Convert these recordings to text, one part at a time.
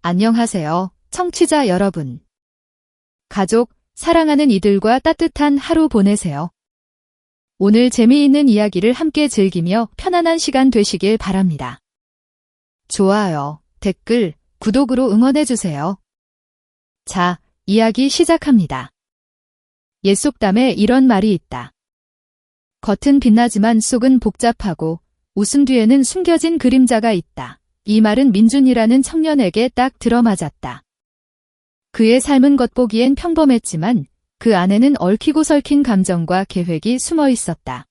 안녕하세요, 청취자 여러분. 가족, 사랑하는 이들과 따뜻한 하루 보내세요. 오늘 재미있는 이야기를 함께 즐기며 편안한 시간 되시길 바랍니다. 좋아요, 댓글, 구독으로 응원해주세요. 자, 이야기 시작합니다. 옛 속담에 이런 말이 있다. 겉은 빛나지만 속은 복잡하고 웃음 뒤에는 숨겨진 그림자가 있다. 이 말은 민준이라는 청년에게 딱 들어맞았다. 그의 삶은 겉보기엔 평범했지만 그 안에는 얽히고 설킨 감정과 계획이 숨어 있었다.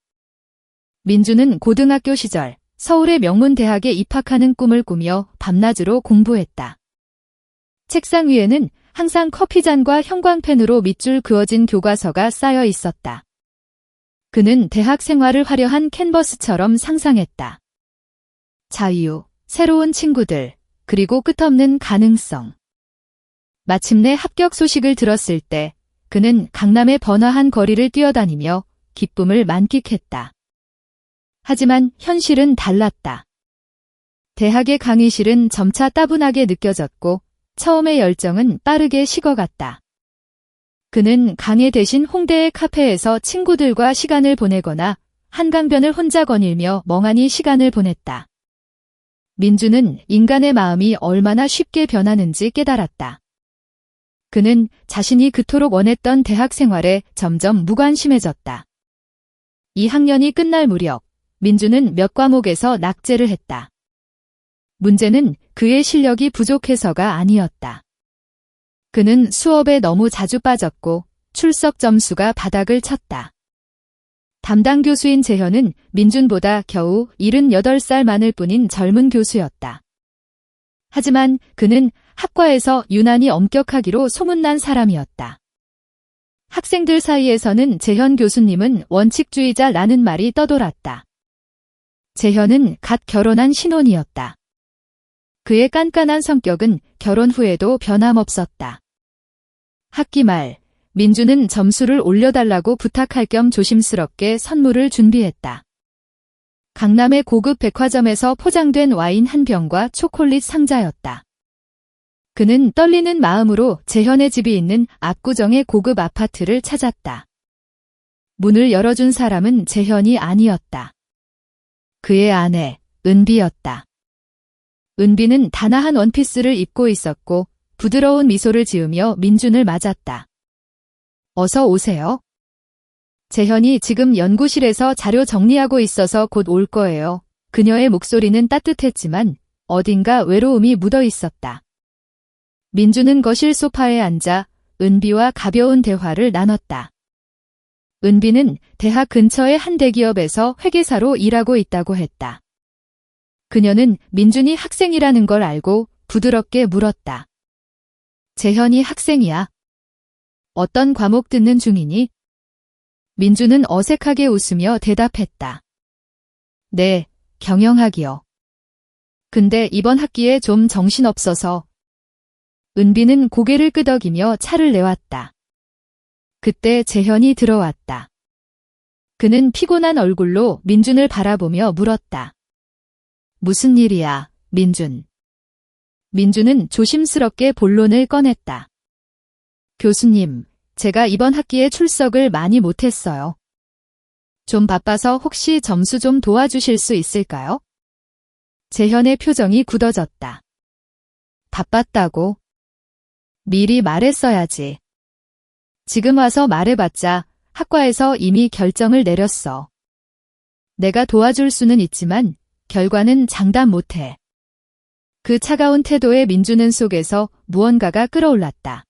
민준은 고등학교 시절 서울의 명문 대학에 입학하는 꿈을 꾸며 밤낮으로 공부했다. 책상 위에는 항상 커피잔과 형광펜으로 밑줄 그어진 교과서가 쌓여 있었다. 그는 대학 생활을 화려한 캔버스처럼 상상했다. 자유, 새로운 친구들, 그리고 끝없는 가능성. 마침내 합격 소식을 들었을 때 그는 강남의 번화한 거리를 뛰어다니며 기쁨을 만끽했다. 하지만 현실은 달랐다. 대학의 강의실은 점차 따분하게 느껴졌고 처음의 열정은 빠르게 식어갔다. 그는 강의 대신 홍대의 카페에서 친구들과 시간을 보내거나 한강변을 혼자 거닐며 멍하니 시간을 보냈다. 민준은 인간의 마음이 얼마나 쉽게 변하는지 깨달았다. 그는 자신이 그토록 원했던 대학 생활에 점점 무관심해졌다. 2학년이 끝날 무렵 민준은 몇 과목에서 낙제를 했다. 문제는 그의 실력이 부족해서가 아니었다. 그는 수업에 너무 자주 빠졌고 출석 점수가 바닥을 쳤다. 담당 교수인 재현은 민준보다 겨우 78살 많을 뿐인 젊은 교수였다. 하지만 그는 학과에서 유난히 엄격하기로 소문난 사람이었다. 학생들 사이에서는 재현 교수님은 원칙주의자라는 말이 떠돌았다. 재현은 갓 결혼한 신혼이었다. 그의 깐깐한 성격은 결혼 후에도 변함없었다. 학기 말, 민준은 점수를 올려달라고 부탁할 겸 조심스럽게 선물을 준비했다. 강남의 고급 백화점에서 포장된 와인 한 병과 초콜릿 상자였다. 그는 떨리는 마음으로 재현의 집이 있는 압구정의 고급 아파트를 찾았다. 문을 열어준 사람은 재현이 아니었다. 그의 아내, 은비였다. 은비는 다나한 원피스를 입고 있었고 부드러운 미소를 지으며 민준을 맞았다. 어서 오세요. 재현이 지금 연구실에서 자료 정리하고 있어서 곧 올 거예요. 그녀의 목소리는 따뜻했지만 어딘가 외로움이 묻어 있었다. 민준은 거실 소파에 앉아 은비와 가벼운 대화를 나눴다. 은비는 대학 근처의 한 대기업에서 회계사로 일하고 있다고 했다. 그녀는 민준이 학생이라는 걸 알고 부드럽게 물었다. 재현이 학생이야. 어떤 과목 듣는 중이니? 민준은 어색하게 웃으며 대답했다. 네, 경영학이요. 근데 이번 학기에 좀 정신없어서. 은비는 고개를 끄덕이며 차를 내왔다. 그때 재현이 들어왔다. 그는 피곤한 얼굴로 민준을 바라보며 물었다. 무슨 일이야, 민준? 민준은 조심스럽게 본론을 꺼냈다. 교수님, 제가 이번 학기에 출석을 많이 못했어요. 좀 바빠서 혹시 점수 좀 도와주실 수 있을까요? 재현의 표정이 굳어졌다. 바빴다고? 미리 말했어야지. 지금 와서 말해봤자 학과에서 이미 결정을 내렸어. 내가 도와줄 수는 있지만 결과는 장담 못해. 그 차가운 태도에 민준은 속에서 무언가가 끓어올랐다.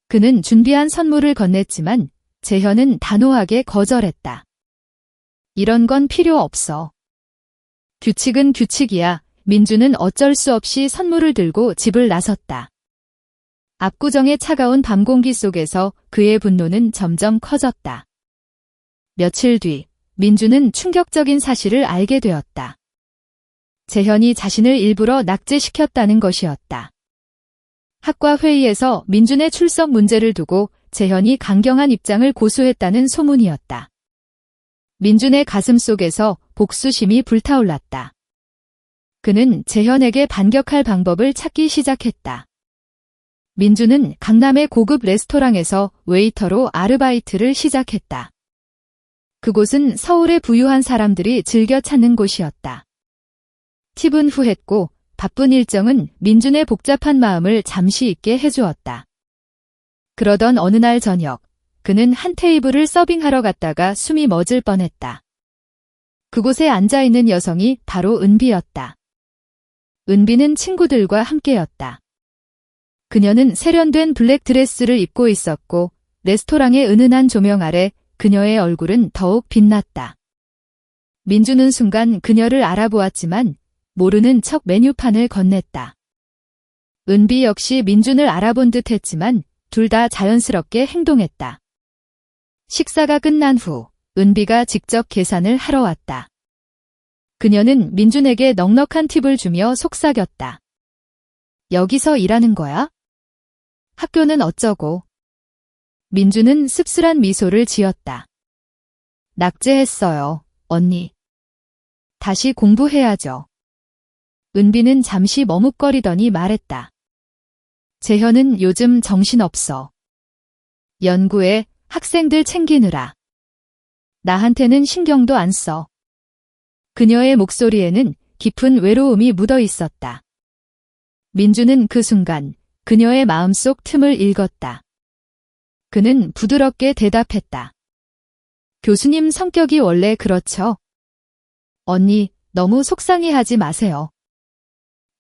그는 준비한 선물을 건넸지만 재현은 단호하게 거절했다. 이런 건 필요 없어. 규칙은 규칙이야. 민준은 어쩔 수 없이 선물을 들고 집을 나섰다. 압구정의 차가운 밤 공기 속에서 그의 분노는 점점 커졌다. 며칠 뒤 민준은 충격적인 사실을 알게 되었다. 재현이 자신을 일부러 낙제시켰다는 것이었다. 학과 회의에서 민준의 출석 문제를 두고 재현이 강경한 입장을 고수했다는 소문이었다. 민준의 가슴 속에서 복수심이 불타올랐다. 그는 재현에게 반격할 방법을 찾기 시작했다. 민주는 강남의 고급 레스토랑에서 웨이터로 아르바이트를 시작했다. 그곳은 서울의 부유한 사람들이 즐겨 찾는 곳이었다. 팁은 후했고 바쁜 일정은 민준의 복잡한 마음을 잠시 잊게 해주었다. 그러던 어느 날 저녁, 그는 한 테이블을 서빙하러 갔다가 숨이 멎을 뻔했다. 그곳에 앉아있는 여성이 바로 은비였다. 은비는 친구들과 함께였다. 그녀는 세련된 블랙 드레스를 입고 있었고 레스토랑의 은은한 조명 아래 그녀의 얼굴은 더욱 빛났다. 민주는 순간 그녀를 알아보았지만 모르는 척 메뉴판을 건넸다. 은비 역시 민준을 알아본 듯 했지만 둘 다 자연스럽게 행동했다. 식사가 끝난 후 은비가 직접 계산을 하러 왔다. 그녀는 민준에게 넉넉한 팁을 주며 속삭였다. 여기서 일하는 거야? 학교는 어쩌고? 민준은 씁쓸한 미소를 지었다. 낙제했어요, 언니. 다시 공부해야죠. 은비는 잠시 머뭇거리더니 말했다. 재현은 요즘 정신없어. 연구에 학생들 챙기느라. 나한테는 신경도 안 써. 그녀의 목소리에는 깊은 외로움이 묻어 있었다. 민주는 그 순간 그녀의 마음속 틈을 읽었다. 그는 부드럽게 대답했다. 교수님 성격이 원래 그렇죠? 언니, 너무 속상해하지 마세요.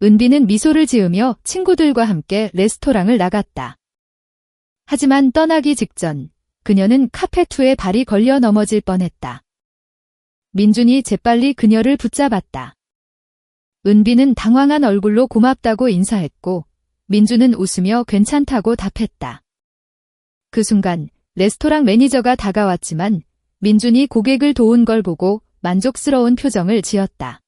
은비는 미소를 지으며 친구들과 함께 레스토랑을 나갔다. 하지만 떠나기 직전 그녀는 카페투에 발이 걸려 넘어질 뻔했다. 민준이 재빨리 그녀를 붙잡았다. 은비는 당황한 얼굴로 고맙다고 인사했고 민준은 웃으며 괜찮다고 답했다. 그 순간 레스토랑 매니저가 다가왔지만 민준이 고객을 도운 걸 보고 만족스러운 표정을 지었다.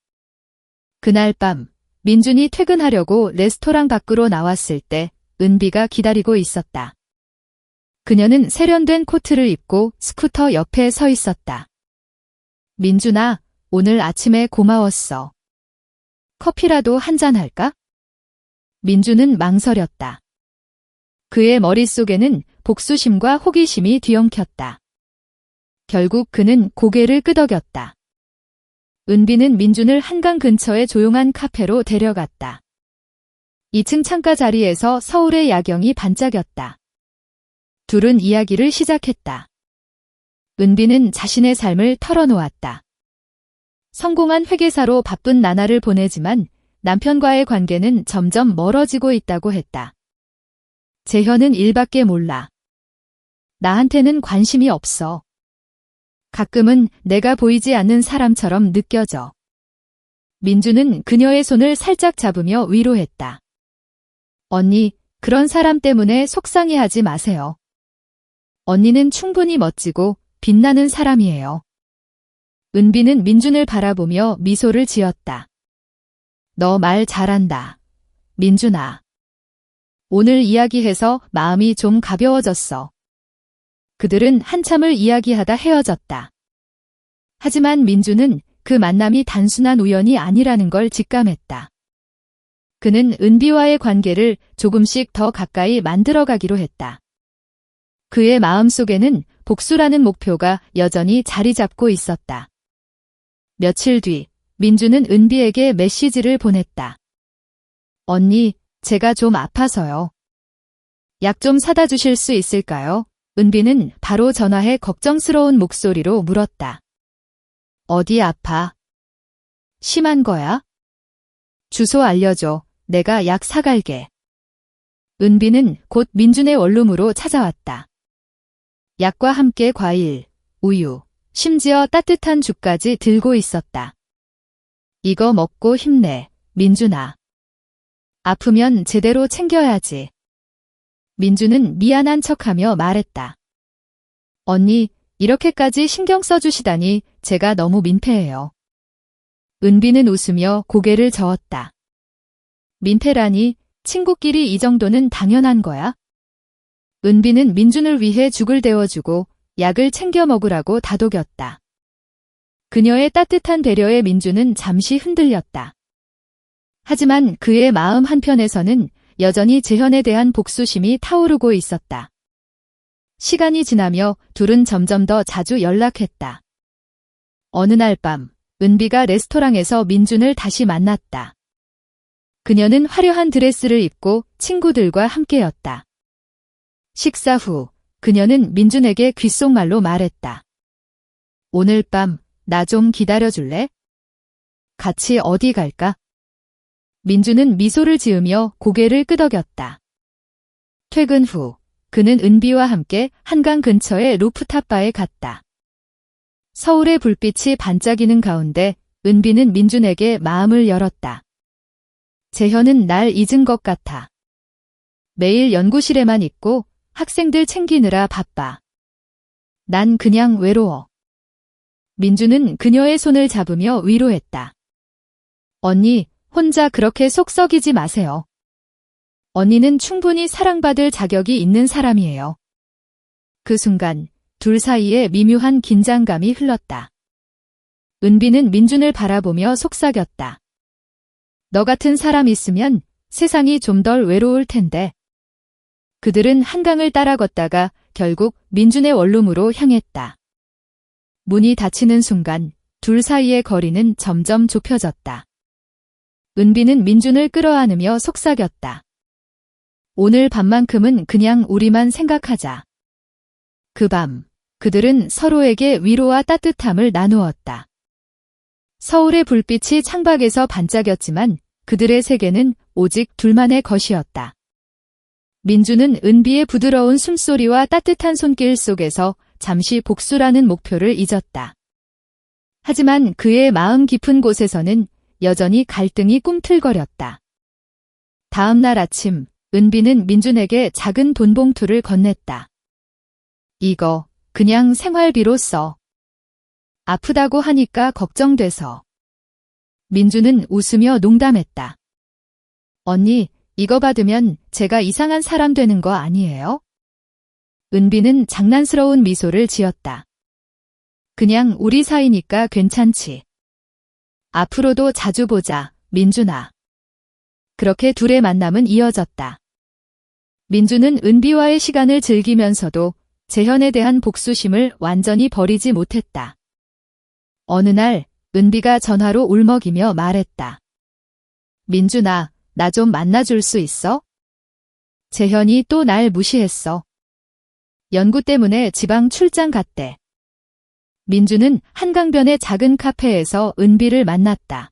그날 밤 민준이 퇴근하려고 레스토랑 밖으로 나왔을 때 은비가 기다리고 있었다. 그녀는 세련된 코트를 입고 스쿠터 옆에 서 있었다. 민준아, 오늘 아침에 고마웠어. 커피라도 한잔 할까? 민준은 망설였다. 그의 머릿속에는 복수심과 호기심이 뒤엉켰다. 결국 그는 고개를 끄덕였다. 은비는 민준을 한강 근처의 조용한 카페로 데려갔다. 2층 창가 자리에서 서울의 야경이 반짝였다. 둘은 이야기를 시작했다. 은비는 자신의 삶을 털어놓았다. 성공한 회계사로 바쁜 나날을 보내지만 남편과의 관계는 점점 멀어지고 있다고 했다. 재현은 일밖에 몰라. 나한테는 관심이 없어. 가끔은 내가 보이지 않는 사람처럼 느껴져. 민주는 그녀의 손을 살짝 잡으며 위로했다. 언니, 그런 사람 때문에 속상해하지 마세요. 언니는 충분히 멋지고 빛나는 사람이에요. 은비는 민준을 바라보며 미소를 지었다. 너 말 잘한다. 민준아. 오늘 이야기해서 마음이 좀 가벼워졌어. 그들은 한참을 이야기하다 헤어졌다. 하지만 민준은 그 만남이 단순한 우연이 아니라는 걸 직감했다. 그는 은비와의 관계를 조금씩 더 가까이 만들어가기로 했다. 그의 마음속에는 복수라는 목표가 여전히 자리 잡고 있었다. 며칠 뒤 민주는 은비에게 메시지를 보냈다. 언니, 제가 좀 아파서요. 약 좀 사다 주실 수 있을까요? 은비는 바로 전화해 걱정스러운 목소리로 물었다. 어디 아파? 심한 거야? 주소 알려줘. 내가 약 사갈게. 은비는 곧 민준의 원룸으로 찾아왔다. 약과 함께 과일, 우유, 심지어 따뜻한 죽까지 들고 있었다. 이거 먹고 힘내, 민준아. 아프면 제대로 챙겨야지. 민준은 미안한 척하며 말했다. 언니, 이렇게까지 신경 써주시다니 제가 너무 민폐해요. 은비는 웃으며 고개를 저었다. 민폐라니, 친구끼리 이 정도는 당연한 거야? 은비는 민준을 위해 죽을 데워주고 약을 챙겨 먹으라고 다독였다. 그녀의 따뜻한 배려에 민준은 잠시 흔들렸다. 하지만 그의 마음 한편에서는 여전히 재현에 대한 복수심이 타오르고 있었다. 시간이 지나며 둘은 점점 더 자주 연락했다. 어느 날 밤, 은비가 레스토랑에서 민준을 다시 만났다. 그녀는 화려한 드레스를 입고 친구들과 함께였다. 식사 후 그녀는 민준에게 귓속말로 말했다. 오늘 밤 나 좀 기다려줄래? 같이 어디 갈까? 민준은 미소를 지으며 고개를 끄덕였다. 퇴근 후 그는 은비와 함께 한강 근처의 루프탑 바에 갔다. 서울의 불빛이 반짝이는 가운데 은비는 민준에게 마음을 열었다. 재현은 날 잊은 것 같아. 매일 연구실에만 있고 학생들 챙기느라 바빠. 난 그냥 외로워. 민준은 그녀의 손을 잡으며 위로했다. 언니, 혼자 그렇게 속 썩이지 마세요. 언니는 충분히 사랑받을 자격이 있는 사람이에요. 그 순간 둘 사이에 미묘한 긴장감이 흘렀다. 은비는 민준을 바라보며 속삭였다. 너 같은 사람 있으면 세상이 좀 덜 외로울 텐데. 그들은 한강을 따라 걷다가 결국 민준의 원룸으로 향했다. 문이 닫히는 순간 둘 사이의 거리는 점점 좁혀졌다. 은비는 민준을 끌어안으며 속삭였다. 오늘 밤만큼은 그냥 우리만 생각하자. 그 밤, 그들은 서로에게 위로와 따뜻함을 나누었다. 서울의 불빛이 창밖에서 반짝였지만 그들의 세계는 오직 둘만의 것이었다. 민준은 은비의 부드러운 숨소리와 따뜻한 손길 속에서 잠시 복수라는 목표를 잊었다. 하지만 그의 마음 깊은 곳에서는 여전히 갈등이 꿈틀거렸다. 다음 날 아침, 은비는 민준에게 작은 돈 봉투를 건넸다. 이거 그냥 생활비로 써. 아프다고 하니까 걱정돼서. 민준은 웃으며 농담했다. 언니, 이거 받으면 제가 이상한 사람 되는 거 아니에요? 은비는 장난스러운 미소를 지었다. 그냥 우리 사이니까 괜찮지. 앞으로도 자주 보자, 민준아. 그렇게 둘의 만남은 이어졌다. 민준은 은비와의 시간을 즐기면서도 재현에 대한 복수심을 완전히 버리지 못했다. 어느 날 은비가 전화로 울먹이며 말했다. 민준아, 나 좀 만나줄 수 있어? 재현이 또 날 무시했어. 연구 때문에 지방 출장 갔대. 민준은 한강변의 작은 카페에서 은비를 만났다.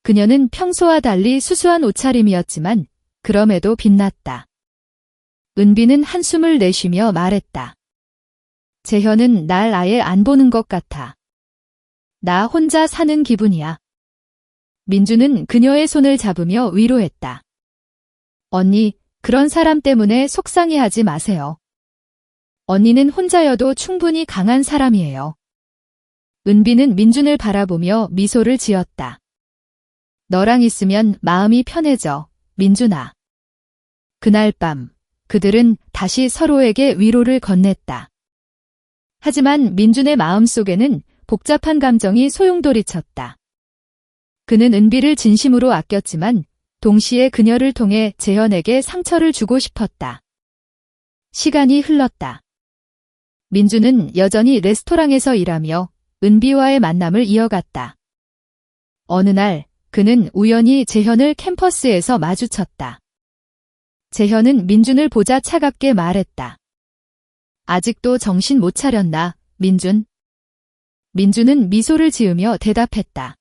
그녀는 평소와 달리 수수한 옷차림이었지만 그럼에도 빛났다. 은비는 한숨을 내쉬며 말했다. 재현은 날 아예 안 보는 것 같아. 나 혼자 사는 기분이야. 민준은 그녀의 손을 잡으며 위로했다. 언니, 그런 사람 때문에 속상해하지 마세요. 언니는 혼자여도 충분히 강한 사람이에요. 은비는 민준을 바라보며 미소를 지었다. 너랑 있으면 마음이 편해져, 민준아. 그날 밤, 그들은 다시 서로에게 위로를 건넸다. 하지만 민준의 마음속에는 복잡한 감정이 소용돌이쳤다. 그는 은비를 진심으로 아꼈지만 동시에 그녀를 통해 재현에게 상처를 주고 싶었다. 시간이 흘렀다. 민준은 여전히 레스토랑에서 일하며 은비와의 만남을 이어갔다. 어느 날 그는 우연히 재현을 캠퍼스에서 마주쳤다. 재현은 민준을 보자 차갑게 말했다. 아직도 정신 못 차렸나, 민준? 민준은 미소를 지으며 대답했다.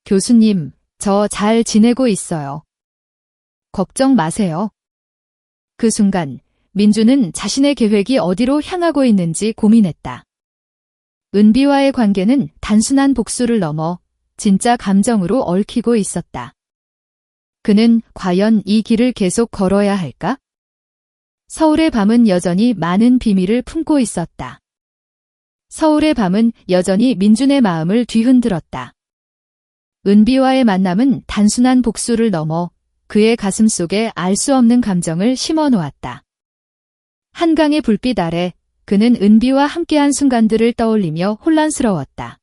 교수님, 저 잘 지내고 있어요. 걱정 마세요. 그 순간 민준은 자신의 계획이 어디로 향하고 있는지 고민했다. 은비와의 관계는 단순한 복수를 넘어 진짜 감정으로 얽히고 있었다. 그는 과연 이 길을 계속 걸어야 할까? 서울의 밤은 여전히 많은 비밀을 품고 있었다. 서울의 밤은 여전히 민준의 마음을 뒤흔들었다. 은비와의 만남은 단순한 복수를 넘어 그의 가슴 속에 알 수 없는 감정을 심어 놓았다. 한강의 불빛 아래 그는 은비와 함께한 순간들을 떠올리며 혼란스러웠다.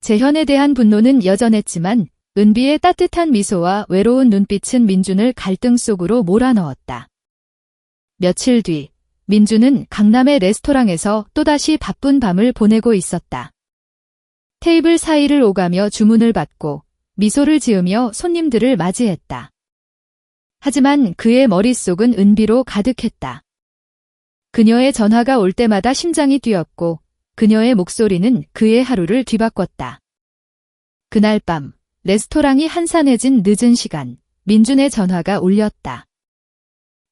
재현에 대한 분노는 여전했지만 은비의 따뜻한 미소와 외로운 눈빛은 민준을 갈등 속으로 몰아넣었다. 며칠 뒤, 민준은 강남의 레스토랑에서 또다시 바쁜 밤을 보내고 있었다. 테이블 사이를 오가며 주문을 받고 미소를 지으며 손님들을 맞이했다. 하지만 그의 머릿속은 은비로 가득했다. 그녀의 전화가 올 때마다 심장이 뛰었고 그녀의 목소리는 그의 하루를 뒤바꿨다. 그날 밤, 레스토랑이 한산해진 늦은 시간, 민준의 전화가 울렸다.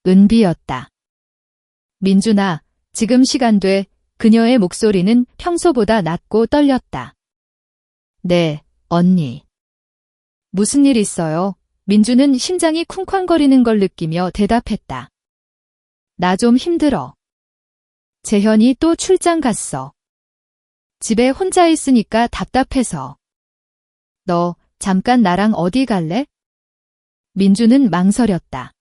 은비였다. 민준아, 지금 시간 돼. 그녀의 목소리는 평소보다 낮고 떨렸다. 네, 언니. 무슨 일 있어요? 민준은 심장이 쿵쾅거리는 걸 느끼며 대답했다. 나 좀 힘들어. 재현이 또 출장 갔어. 집에 혼자 있으니까 답답해서. 너 잠깐 나랑 어디 갈래? 민준은 망설였다.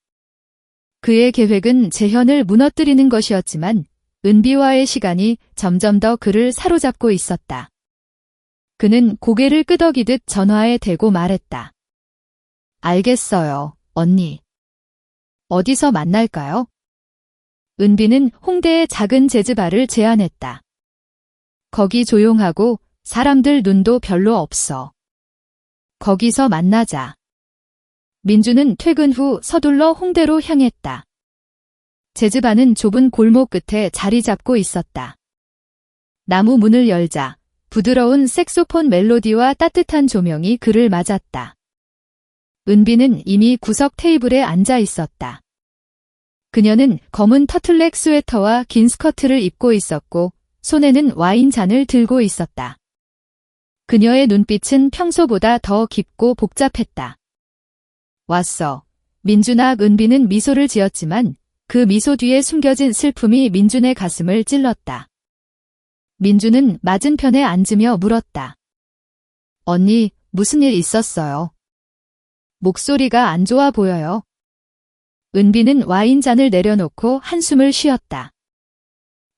그의 계획은 재현을 무너뜨리는 것이었지만 은비와의 시간이 점점 더 그를 사로잡고 있었다. 그는 고개를 끄덕이듯 전화에 대고 말했다. 알겠어요, 언니. 어디서 만날까요? 은비는 홍대의 작은 재즈바를 제안했다. 거기 조용하고 사람들 눈도 별로 없어. 거기서 만나자. 민준은 퇴근 후 서둘러 홍대로 향했다. 재즈바는 좁은 골목 끝에 자리 잡고 있었다. 나무 문을 열자 부드러운 색소폰 멜로디와 따뜻한 조명이 그를 맞았다. 은비는 이미 구석 테이블에 앉아 있었다. 그녀는 검은 터틀넥 스웨터와 긴 스커트를 입고 있었고 손에는 와인잔을 들고 있었다. 그녀의 눈빛은 평소보다 더 깊고 복잡했다. 왔어. 민준아. 은비는 미소를 지었지만 그 미소 뒤에 숨겨진 슬픔이 민준의 가슴을 찔렀다. 민준은 맞은편에 앉으며 물었다. 언니, 무슨 일 있었어요? 목소리가 안 좋아 보여요. 은비는 와인잔을 내려놓고 한숨을 쉬었다.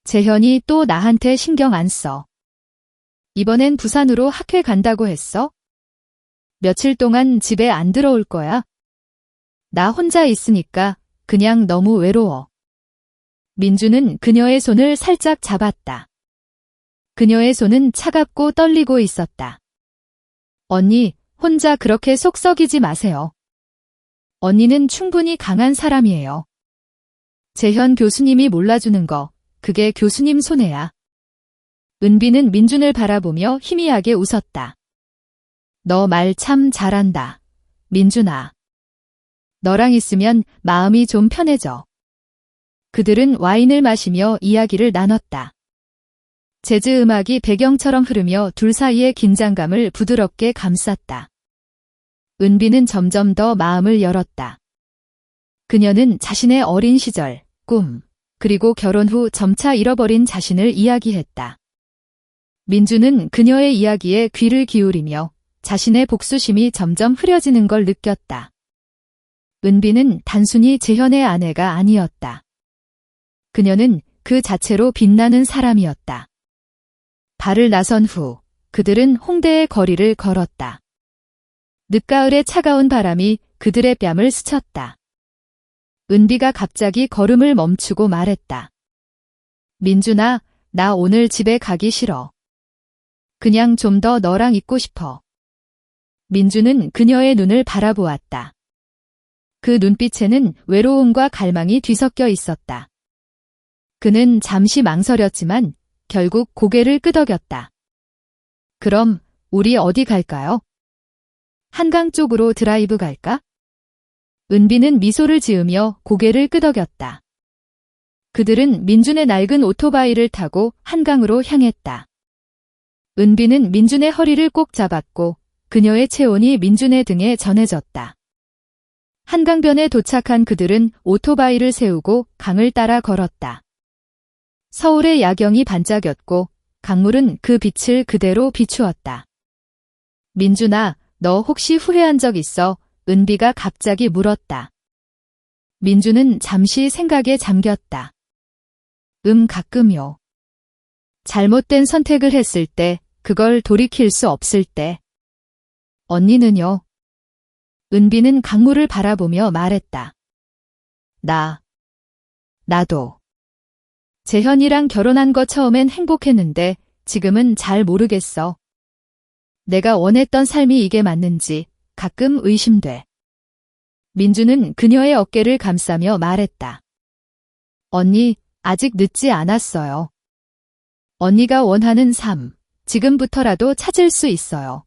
재현이 또 나한테 신경 안 써. 이번엔 부산으로 학회 간다고 했어? 며칠 동안 집에 안 들어올 거야? 나 혼자 있으니까 그냥 너무 외로워. 민준은 그녀의 손을 살짝 잡았다. 그녀의 손은 차갑고 떨리고 있었다. 언니, 혼자 그렇게 속 썩이지 마세요. 언니는 충분히 강한 사람이에요. 재현 교수님이 몰라주는 거, 그게 교수님 손해야. 은비는 민준을 바라보며 희미하게 웃었다. 너 말 참 잘한다. 민준아. 너랑 있으면 마음이 좀 편해져. 그들은 와인을 마시며 이야기를 나눴다. 재즈 음악이 배경처럼 흐르며 둘 사이의 긴장감을 부드럽게 감쌌다. 은비는 점점 더 마음을 열었다. 그녀는 자신의 어린 시절, 꿈, 그리고 결혼 후 점차 잃어버린 자신을 이야기했다. 민준은 그녀의 이야기에 귀를 기울이며 자신의 복수심이 점점 흐려지는 걸 느꼈다. 은비는 단순히 재현의 아내가 아니었다. 그녀는 그 자체로 빛나는 사람이었다. 발을 나선 후 그들은 홍대의 거리를 걸었다. 늦가을의 차가운 바람이 그들의 뺨을 스쳤다. 은비가 갑자기 걸음을 멈추고 말했다. 민준아, 나 오늘 집에 가기 싫어. 그냥 좀 더 너랑 있고 싶어. 민준은 그녀의 눈을 바라보았다. 그 눈빛에는 외로움과 갈망이 뒤섞여 있었다. 그는 잠시 망설였지만 결국 고개를 끄덕였다. 그럼 우리 어디 갈까요? 한강 쪽으로 드라이브 갈까? 은비는 미소를 지으며 고개를 끄덕였다. 그들은 민준의 낡은 오토바이를 타고 한강으로 향했다. 은비는 민준의 허리를 꼭 잡았고 그녀의 체온이 민준의 등에 전해졌다. 한강변에 도착한 그들은 오토바이를 세우고 강을 따라 걸었다. 서울의 야경이 반짝였고 강물은 그 빛을 그대로 비추었다. 민준아, 너 혹시 후회한 적 있어? 은비가 갑자기 물었다. 민준은 잠시 생각에 잠겼다. 가끔요. 잘못된 선택을 했을 때, 그걸 돌이킬 수 없을 때. 언니는요? 은비는 강물을 바라보며 말했다. 나도. 재현이랑 결혼한 거 처음엔 행복했는데 지금은 잘 모르겠어. 내가 원했던 삶이 이게 맞는지 가끔 의심돼. 민주는 그녀의 어깨를 감싸며 말했다. 언니, 아직 늦지 않았어요. 언니가 원하는 삶, 지금부터라도 찾을 수 있어요.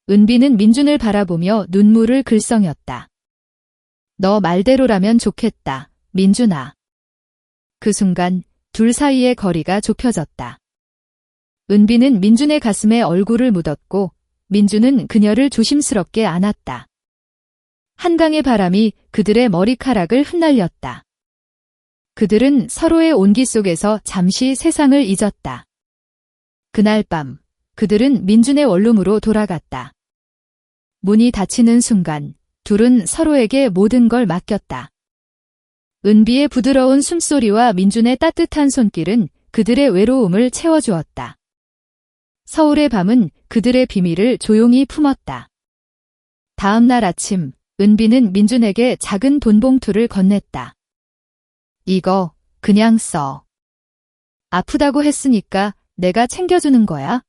은비는 민준을 바라보며 눈물을 글썽였다. 너 말대로라면 좋겠다, 민준아. 그 순간 둘 사이의 거리가 좁혀졌다. 은비는 민준의 가슴에 얼굴을 묻었고 민준은 그녀를 조심스럽게 안았다. 한강의 바람이 그들의 머리카락을 흩날렸다. 그들은 서로의 온기 속에서 잠시 세상을 잊었다. 그날 밤 그들은 민준의 원룸으로 돌아갔다. 문이 닫히는 순간 둘은 서로에게 모든 걸 맡겼다. 은비의 부드러운 숨소리와 민준의 따뜻한 손길은 그들의 외로움을 채워주었다. 서울의 밤은 그들의 비밀을 조용히 품었다. 다음 날 아침 은비는 민준에게 작은 돈 봉투를 건넸다. 이거 그냥 써. 아프다고 했으니까 내가 챙겨주는 거야.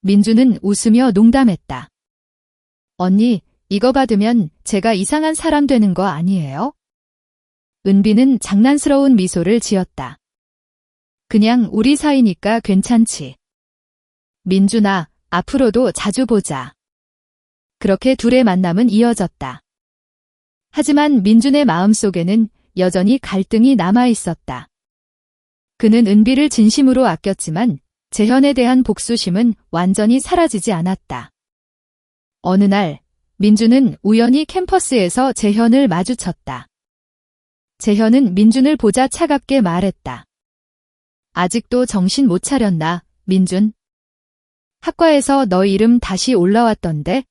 민준은 웃으며 농담했다. 언니, 이거 받으면 제가 이상한 사람 되는 거 아니에요? 은비는 장난스러운 미소를 지었다. 그냥 우리 사이니까 괜찮지. 민준아, 앞으로도 자주 보자. 그렇게 둘의 만남은 이어졌다. 하지만 민준의 마음속에는 여전히 갈등이 남아 있었다. 그는 은비를 진심으로 아꼈지만 재현에 대한 복수심은 완전히 사라지지 않았다. 어느 날 민준은 우연히 캠퍼스에서 재현을 마주쳤다. 재현은 민준을 보자 차갑게 말했다. 아직도 정신 못 차렸나, 민준? 학과에서 너 이름 다시 올라왔던데?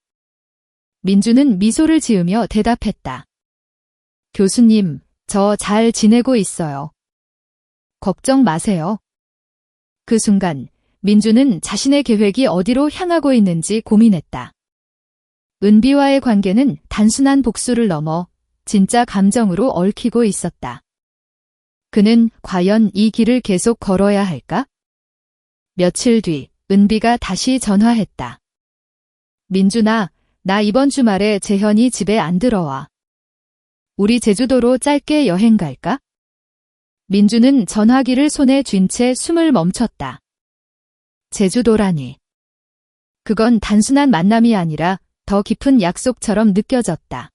민준은 미소를 지으며 대답했다. 교수님, 저 잘 지내고 있어요. 걱정 마세요. 그 순간 민준은 자신의 계획이 어디로 향하고 있는지 고민했다. 은비와의 관계는 단순한 복수를 넘어 진짜 감정으로 얽히고 있었다. 그는 과연 이 길을 계속 걸어야 할까? 며칠 뒤 은비가 다시 전화했다. 민준아, 나 이번 주말에 재현이 집에 안 들어와. 우리 제주도로 짧게 여행 갈까? 민준은 전화기를 손에 쥔 채 숨을 멈췄다. 제주도라니. 그건 단순한 만남이 아니라 더 깊은 약속처럼 느껴졌다.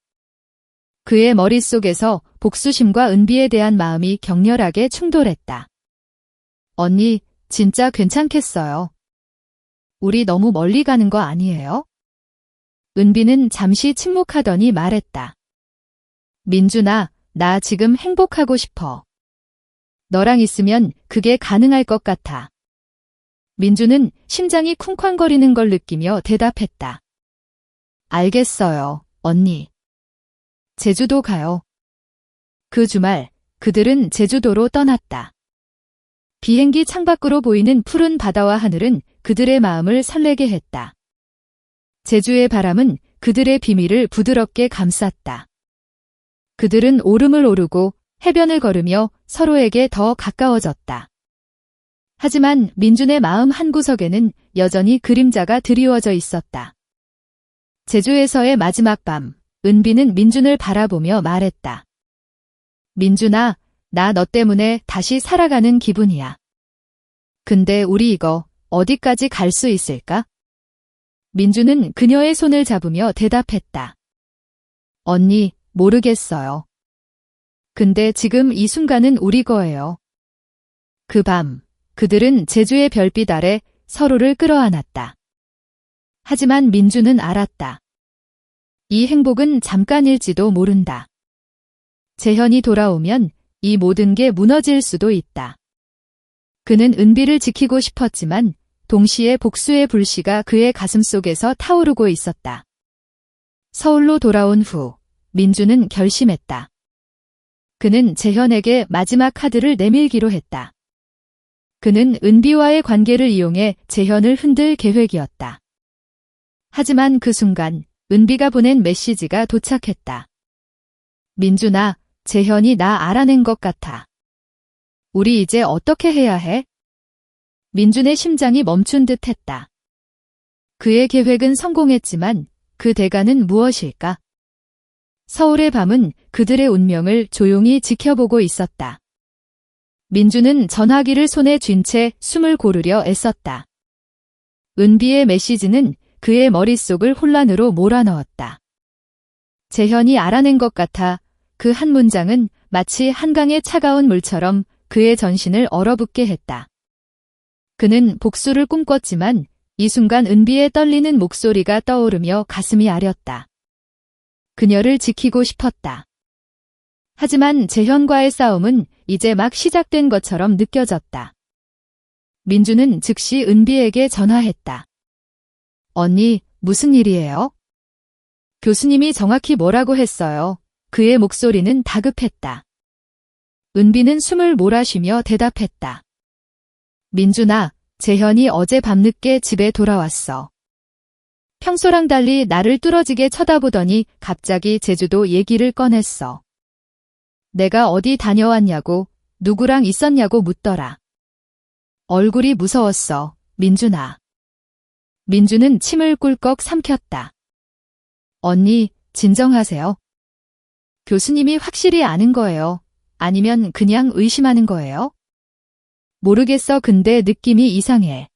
그의 머릿속에서 복수심과 은비에 대한 마음이 격렬하게 충돌했다. 언니, 진짜 괜찮겠어요? 우리 너무 멀리 가는 거 아니에요? 은비는 잠시 침묵하더니 말했다. 민준아, 나 지금 행복하고 싶어. 너랑 있으면 그게 가능할 것 같아. 민준은 심장이 쿵쾅거리는 걸 느끼며 대답했다. 알겠어요, 언니. 제주도 가요. 그 주말 그들은 제주도로 떠났다. 비행기 창밖으로 보이는 푸른 바다와 하늘은 그들의 마음을 설레게 했다. 제주의 바람은 그들의 비밀을 부드럽게 감쌌다. 그들은 오름을 오르고 해변을 걸으며 서로에게 더 가까워졌다. 하지만 민준의 마음 한구석에는 여전히 그림자가 드리워져 있었다. 제주에서의 마지막 밤, 은비는 민준을 바라보며 말했다. 민준아, 나 너 때문에 다시 살아가는 기분이야. 근데 우리 이거 어디까지 갈 수 있을까? 민준은 그녀의 손을 잡으며 대답했다. 언니, 모르겠어요. 근데 지금 이 순간은 우리 거예요. 그 밤, 그들은 제주의 별빛 아래 서로를 끌어안았다. 하지만 민준은 알았다. 이 행복은 잠깐일지도 모른다. 재현이 돌아오면 이 모든 게 무너질 수도 있다. 그는 은비를 지키고 싶었지만 동시에 복수의 불씨가 그의 가슴속에서 타오르고 있었다. 서울로 돌아온 후 민준은 결심했다. 그는 재현에게 마지막 카드를 내밀기로 했다. 그는 은비와의 관계를 이용해 재현을 흔들 계획이었다. 하지만 그 순간 은비가 보낸 메시지가 도착했다. 민준아, 재현이 나 알아낸 것 같아. 우리 이제 어떻게 해야 해? 민준의 심장이 멈춘 듯 했다. 그의 계획은 성공했지만 그 대가는 무엇일까? 서울의 밤은 그들의 운명을 조용히 지켜보고 있었다. 민준은 전화기를 손에 쥔 채 숨을 고르려 애썼다. 은비의 메시지는 그의 머릿속을 혼란으로 몰아넣었다. 재현이 알아낸 것 같아. 그 한 문장은 마치 한강의 차가운 물처럼 그의 전신을 얼어붙게 했다. 그는 복수를 꿈꿨지만 이 순간 은비의 떨리는 목소리가 떠오르며 가슴이 아렸다. 그녀를 지키고 싶었다. 하지만 재현과의 싸움은 이제 막 시작된 것처럼 느껴졌다. 민주는 즉시 은비에게 전화했다. 언니, 무슨 일이에요? 교수님이 정확히 뭐라고 했어요? 그의 목소리는 다급했다. 은비는 숨을 몰아쉬며 대답했다. 민준아, 재현이 어제 밤늦게 집에 돌아왔어. 평소랑 달리 나를 뚫어지게 쳐다보더니 갑자기 제주도 얘기를 꺼냈어. 내가 어디 다녀왔냐고, 누구랑 있었냐고 묻더라. 얼굴이 무서웠어, 민준아. 민주는 침을 꿀꺽 삼켰다. 언니, 진정하세요. 교수님이 확실히 아는 거예요? 아니면 그냥 의심하는 거예요? 모르겠어. 근데 느낌이 이상해.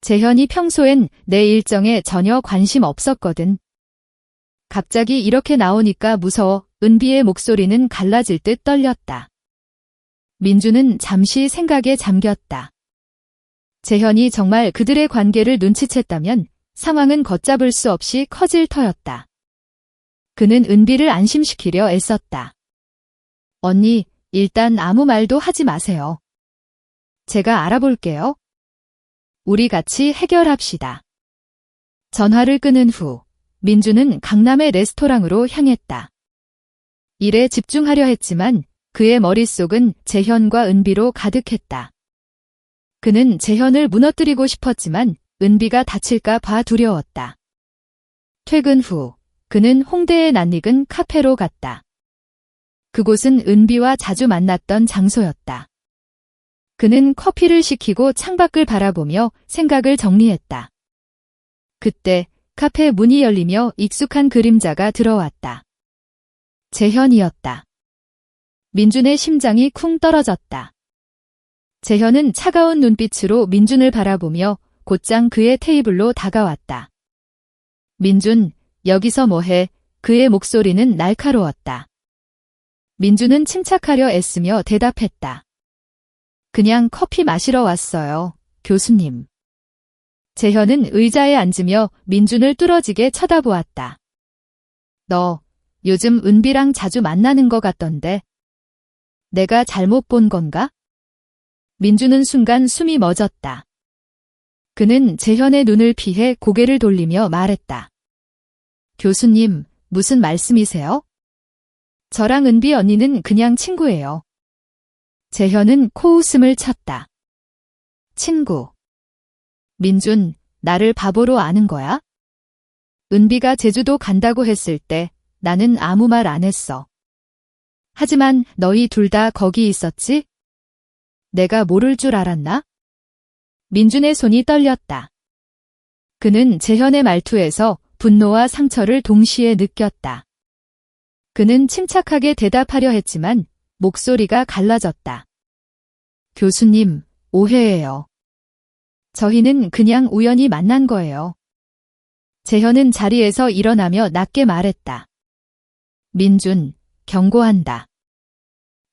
재현이 평소엔 내 일정에 전혀 관심 없었거든. 갑자기 이렇게 나오니까 무서워. 은비의 목소리는 갈라질 듯 떨렸다. 민주는 잠시 생각에 잠겼다. 재현이 정말 그들의 관계를 눈치챘다면 상황은 걷잡을 수 없이 커질 터였다. 그는 은비를 안심시키려 애썼다. 언니, 일단 아무 말도 하지 마세요. 제가 알아볼게요. 우리 같이 해결합시다. 전화를 끊은 후 민주는 강남의 레스토랑으로 향했다. 일에 집중하려 했지만 그의 머릿속은 재현과 은비로 가득했다. 그는 재현을 무너뜨리고 싶었지만 은비가 다칠까 봐 두려웠다. 퇴근 후 그는 홍대에 낯익은 카페로 갔다. 그곳은 은비와 자주 만났던 장소였다. 그는 커피를 시키고 창밖을 바라보며 생각을 정리했다. 그때 카페 문이 열리며 익숙한 그림자가 들어왔다. 재현이었다. 민준의 심장이 쿵 떨어졌다. 재현은 차가운 눈빛으로 민준을 바라보며 곧장 그의 테이블로 다가왔다. 민준, 여기서 뭐해? 그의 목소리는 날카로웠다. 민준은 침착하려 애쓰며 대답했다. 그냥 커피 마시러 왔어요, 교수님. 재현은 의자에 앉으며 민준을 뚫어지게 쳐다보았다. 너, 요즘 은비랑 자주 만나는 것 같던데. 내가 잘못 본 건가? 민준은 순간 숨이 멎었다. 그는 재현의 눈을 피해 고개를 돌리며 말했다. 교수님, 무슨 말씀이세요? 저랑 은비 언니는 그냥 친구예요. 재현은 코웃음을 쳤다. 친구. 민준, 나를 바보로 아는 거야? 은비가 제주도 간다고 했을 때 나는 아무 말 안 했어. 하지만 너희 둘 다 거기 있었지? 내가 모를 줄 알았나? 민준의 손이 떨렸다. 그는 재현의 말투에서 분노와 상처를 동시에 느꼈다. 그는 침착하게 대답하려 했지만 목소리가 갈라졌다. 교수님, 오해예요. 저희는 그냥 우연히 만난 거예요. 재현은 자리에서 일어나며 낮게 말했다. 민준, 경고한다.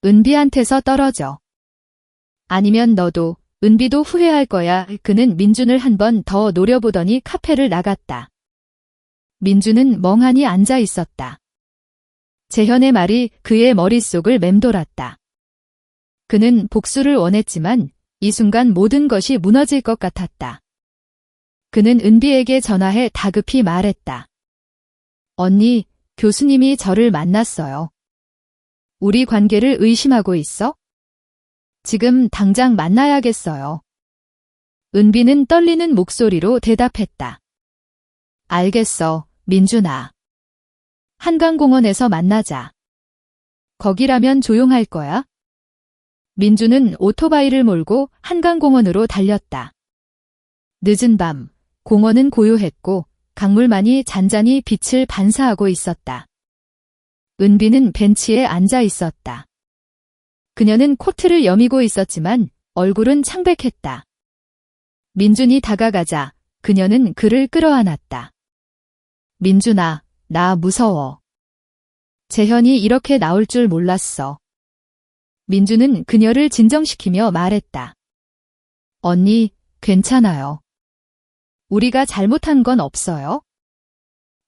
은비한테서 떨어져. 아니면 너도, 은비도 후회할 거야. 그는 민준을 한 번 더 노려보더니 카페를 나갔다. 민준은 멍하니 앉아 있었다. 재현의 말이 그의 머릿속을 맴돌았다. 그는 복수를 원했지만 이 순간 모든 것이 무너질 것 같았다. 그는 은비에게 전화해 다급히 말했다. 언니, 교수님이 저를 만났어요. 우리 관계를 의심하고 있어? 지금 당장 만나야겠어요. 은비는 떨리는 목소리로 대답했다. 알겠어. 민준아. 한강공원에서 만나자. 거기라면 조용할 거야? 민준은 오토바이를 몰고 한강공원으로 달렸다. 늦은 밤, 공원은 고요했고 강물만이 잔잔히 빛을 반사하고 있었다. 은비는 벤치에 앉아 있었다. 그녀는 코트를 여미고 있었지만 얼굴은 창백했다. 민준이 다가가자 그녀는 그를 끌어안았다. 민준아, 나 무서워. 재현이 이렇게 나올 줄 몰랐어. 민준은 그녀를 진정시키며 말했다. 언니, 괜찮아요. 우리가 잘못한 건 없어요.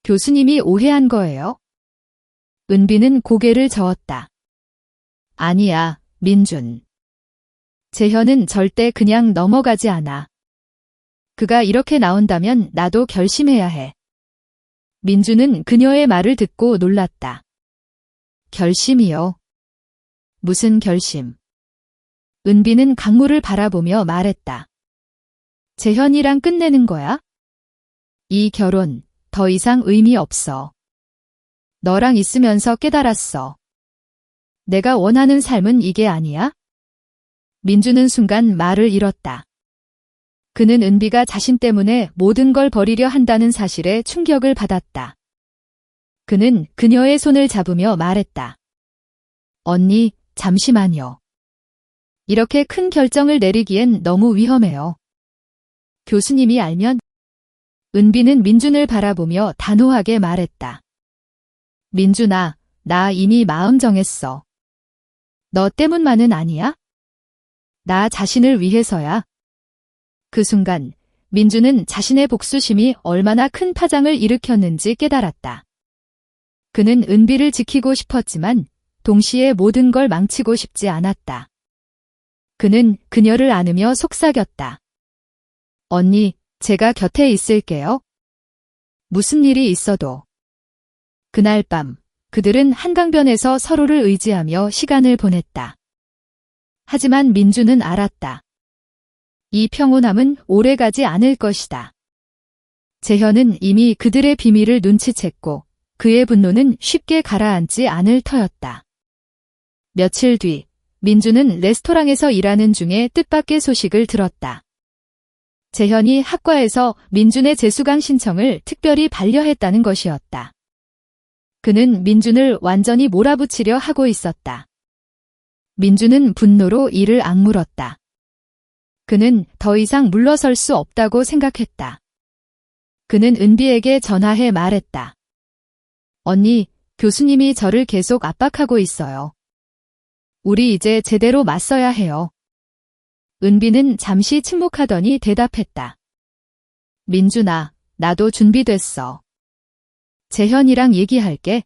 교수님이 오해한 거예요. 은비는 고개를 저었다. 아니야, 민준. 재현은 절대 그냥 넘어가지 않아. 그가 이렇게 나온다면 나도 결심해야 해. 민준은 그녀의 말을 듣고 놀랐다. 결심이요? 무슨 결심? 은비는 강물을 바라보며 말했다. 재현이랑 끝내는 거야? 이 결혼 더 이상 의미 없어. 너랑 있으면서 깨달았어. 내가 원하는 삶은 이게 아니야? 민준은 순간 말을 잃었다. 그는 은비가 자신 때문에 모든 걸 버리려 한다는 사실에 충격을 받았다. 그는 그녀의 손을 잡으며 말했다. 언니, 잠시만요. 이렇게 큰 결정을 내리기엔 너무 위험해요. 교수님이 알면? 은비는 민준을 바라보며 단호하게 말했다. 민준아, 나 이미 마음 정했어. 너 때문만은 아니야? 나 자신을 위해서야. 그 순간 민준은 자신의 복수심이 얼마나 큰 파장을 일으켰는지 깨달았다. 그는 은비를 지키고 싶었지만 동시에 모든 걸 망치고 싶지 않았다. 그는 그녀를 안으며 속삭였다. 언니, 제가 곁에 있을게요. 무슨 일이 있어도. 그날 밤 그들은 한강변에서 서로를 의지하며 시간을 보냈다. 하지만 민준은 알았다. 이 평온함은 오래가지 않을 것이다. 재현은 이미 그들의 비밀을 눈치챘고 그의 분노는 쉽게 가라앉지 않을 터였다. 며칠 뒤 민준은 레스토랑에서 일하는 중에 뜻밖의 소식을 들었다. 재현이 학과에서 민준의 재수강 신청을 특별히 반려했다는 것이었다. 그는 민준을 완전히 몰아붙이려 하고 있었다. 민준은 분노로 이를 악물었다. 그는 더 이상 물러설 수 없다고 생각했다. 그는 은비에게 전화해 말했다. 언니, 교수님이 저를 계속 압박하고 있어요. 우리 이제 제대로 맞서야 해요. 은비는 잠시 침묵하더니 대답했다. 민준아, 나도 준비됐어. 재현이랑 얘기할게.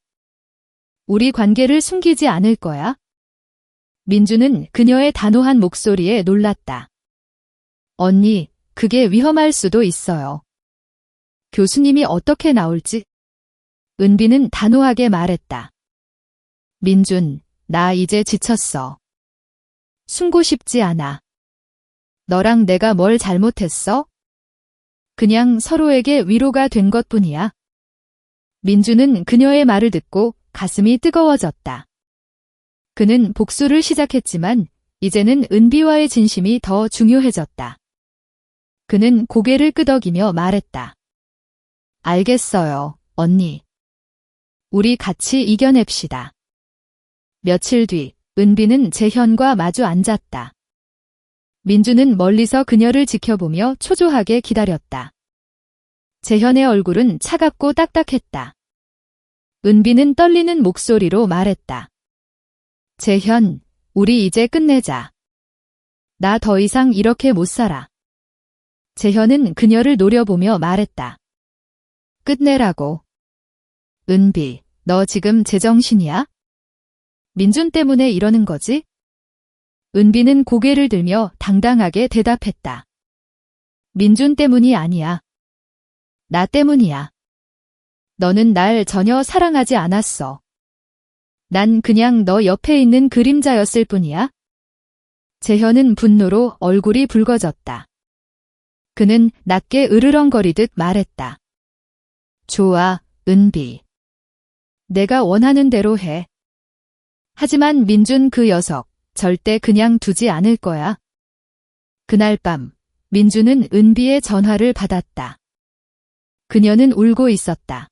우리 관계를 숨기지 않을 거야. 민준은 그녀의 단호한 목소리에 놀랐다. 언니, 그게 위험할 수도 있어요. 교수님이 어떻게 나올지? 은비는 단호하게 말했다. 민준, 나 이제 지쳤어. 숨고 싶지 않아. 너랑 내가 뭘 잘못했어? 그냥 서로에게 위로가 된 것뿐이야. 민준은 그녀의 말을 듣고 가슴이 뜨거워졌다. 그는 복수를 시작했지만 이제는 은비와의 진심이 더 중요해졌다. 그는 고개를 끄덕이며 말했다. 알겠어요, 언니. 우리 같이 이겨냅시다. 며칠 뒤 은비는 재현과 마주 앉았다. 민준은 멀리서 그녀를 지켜보며 초조하게 기다렸다. 재현의 얼굴은 차갑고 딱딱했다. 은비는 떨리는 목소리로 말했다. 재현, 우리 이제 끝내자. 나 더 이상 이렇게 못 살아. 재현은 그녀를 노려보며 말했다. 끝내라고. 은비, 너 지금 제정신이야? 민준 때문에 이러는 거지? 은비는 고개를 들며 당당하게 대답했다. 민준 때문이 아니야. 나 때문이야. 너는 날 전혀 사랑하지 않았어. 난 그냥 너 옆에 있는 그림자였을 뿐이야. 재현은 분노로 얼굴이 붉어졌다. 그는 낮게 으르렁거리듯 말했다. 좋아, 은비. 내가 원하는 대로 해. 하지만 민준 그 녀석 절대 그냥 두지 않을 거야. 그날 밤 민준은 은비의 전화를 받았다. 그녀는 울고 있었다.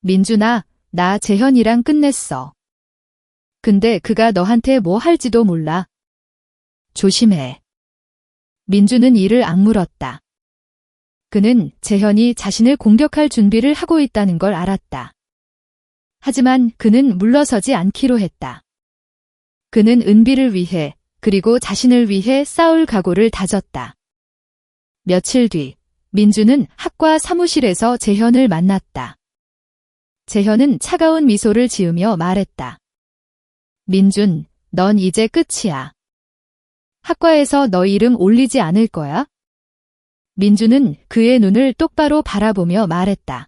민준아, 나 재현이랑 끝냈어. 근데 그가 너한테 뭐 할지도 몰라. 조심해. 민준은 이를 악물었다. 그는 재현이 자신을 공격할 준비를 하고 있다는 걸 알았다. 하지만 그는 물러서지 않기로 했다. 그는 은비를 위해 그리고 자신을 위해 싸울 각오를 다졌다. 며칠 뒤 민준은 학과 사무실에서 재현을 만났다. 재현은 차가운 미소를 지으며 말했다. 민준, 넌 이제 끝이야. 학과에서 너 이름 올리지 않을 거야? 민준은 그의 눈을 똑바로 바라보며 말했다.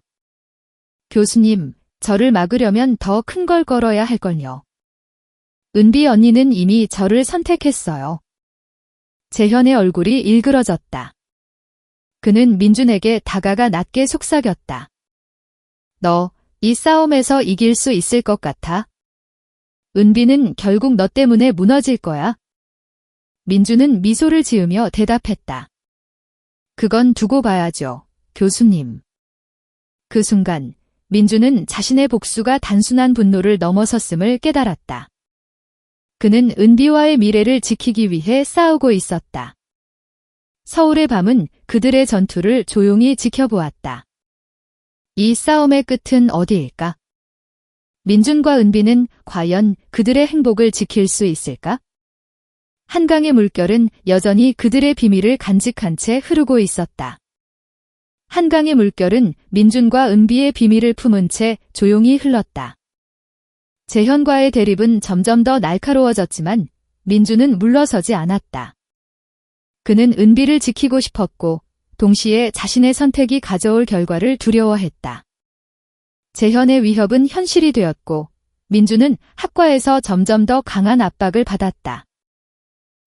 교수님, 저를 막으려면 더 큰 걸 걸어야 할걸요. 은비 언니는 이미 저를 선택했어요. 재현의 얼굴이 일그러졌다. 그는 민준에게 다가가 낮게 속삭였다. 너, 이 싸움에서 이길 수 있을 것 같아? 은비는 결국 너 때문에 무너질 거야. 민준은 미소를 지으며 대답했다. 그건 두고 봐야죠, 교수님. 그 순간 민준은 자신의 복수가 단순한 분노를 넘어섰음을 깨달았다. 그는 은비와의 미래를 지키기 위해 싸우고 있었다. 서울의 밤은 그들의 전투를 조용히 지켜보았다. 이 싸움의 끝은 어디일까? 민준과 은비는 과연 그들의 행복을 지킬 수 있을까? 한강의 물결은 여전히 그들의 비밀을 간직한 채 흐르고 있었다. 한강의 물결은 민준과 은비의 비밀을 품은 채 조용히 흘렀다. 재현과의 대립은 점점 더 날카로워졌지만 민준은 물러서지 않았다. 그는 은비를 지키고 싶었고 동시에 자신의 선택이 가져올 결과를 두려워했다. 재현의 위협은 현실이 되었고 민준은 학과에서 점점 더 강한 압박을 받았다.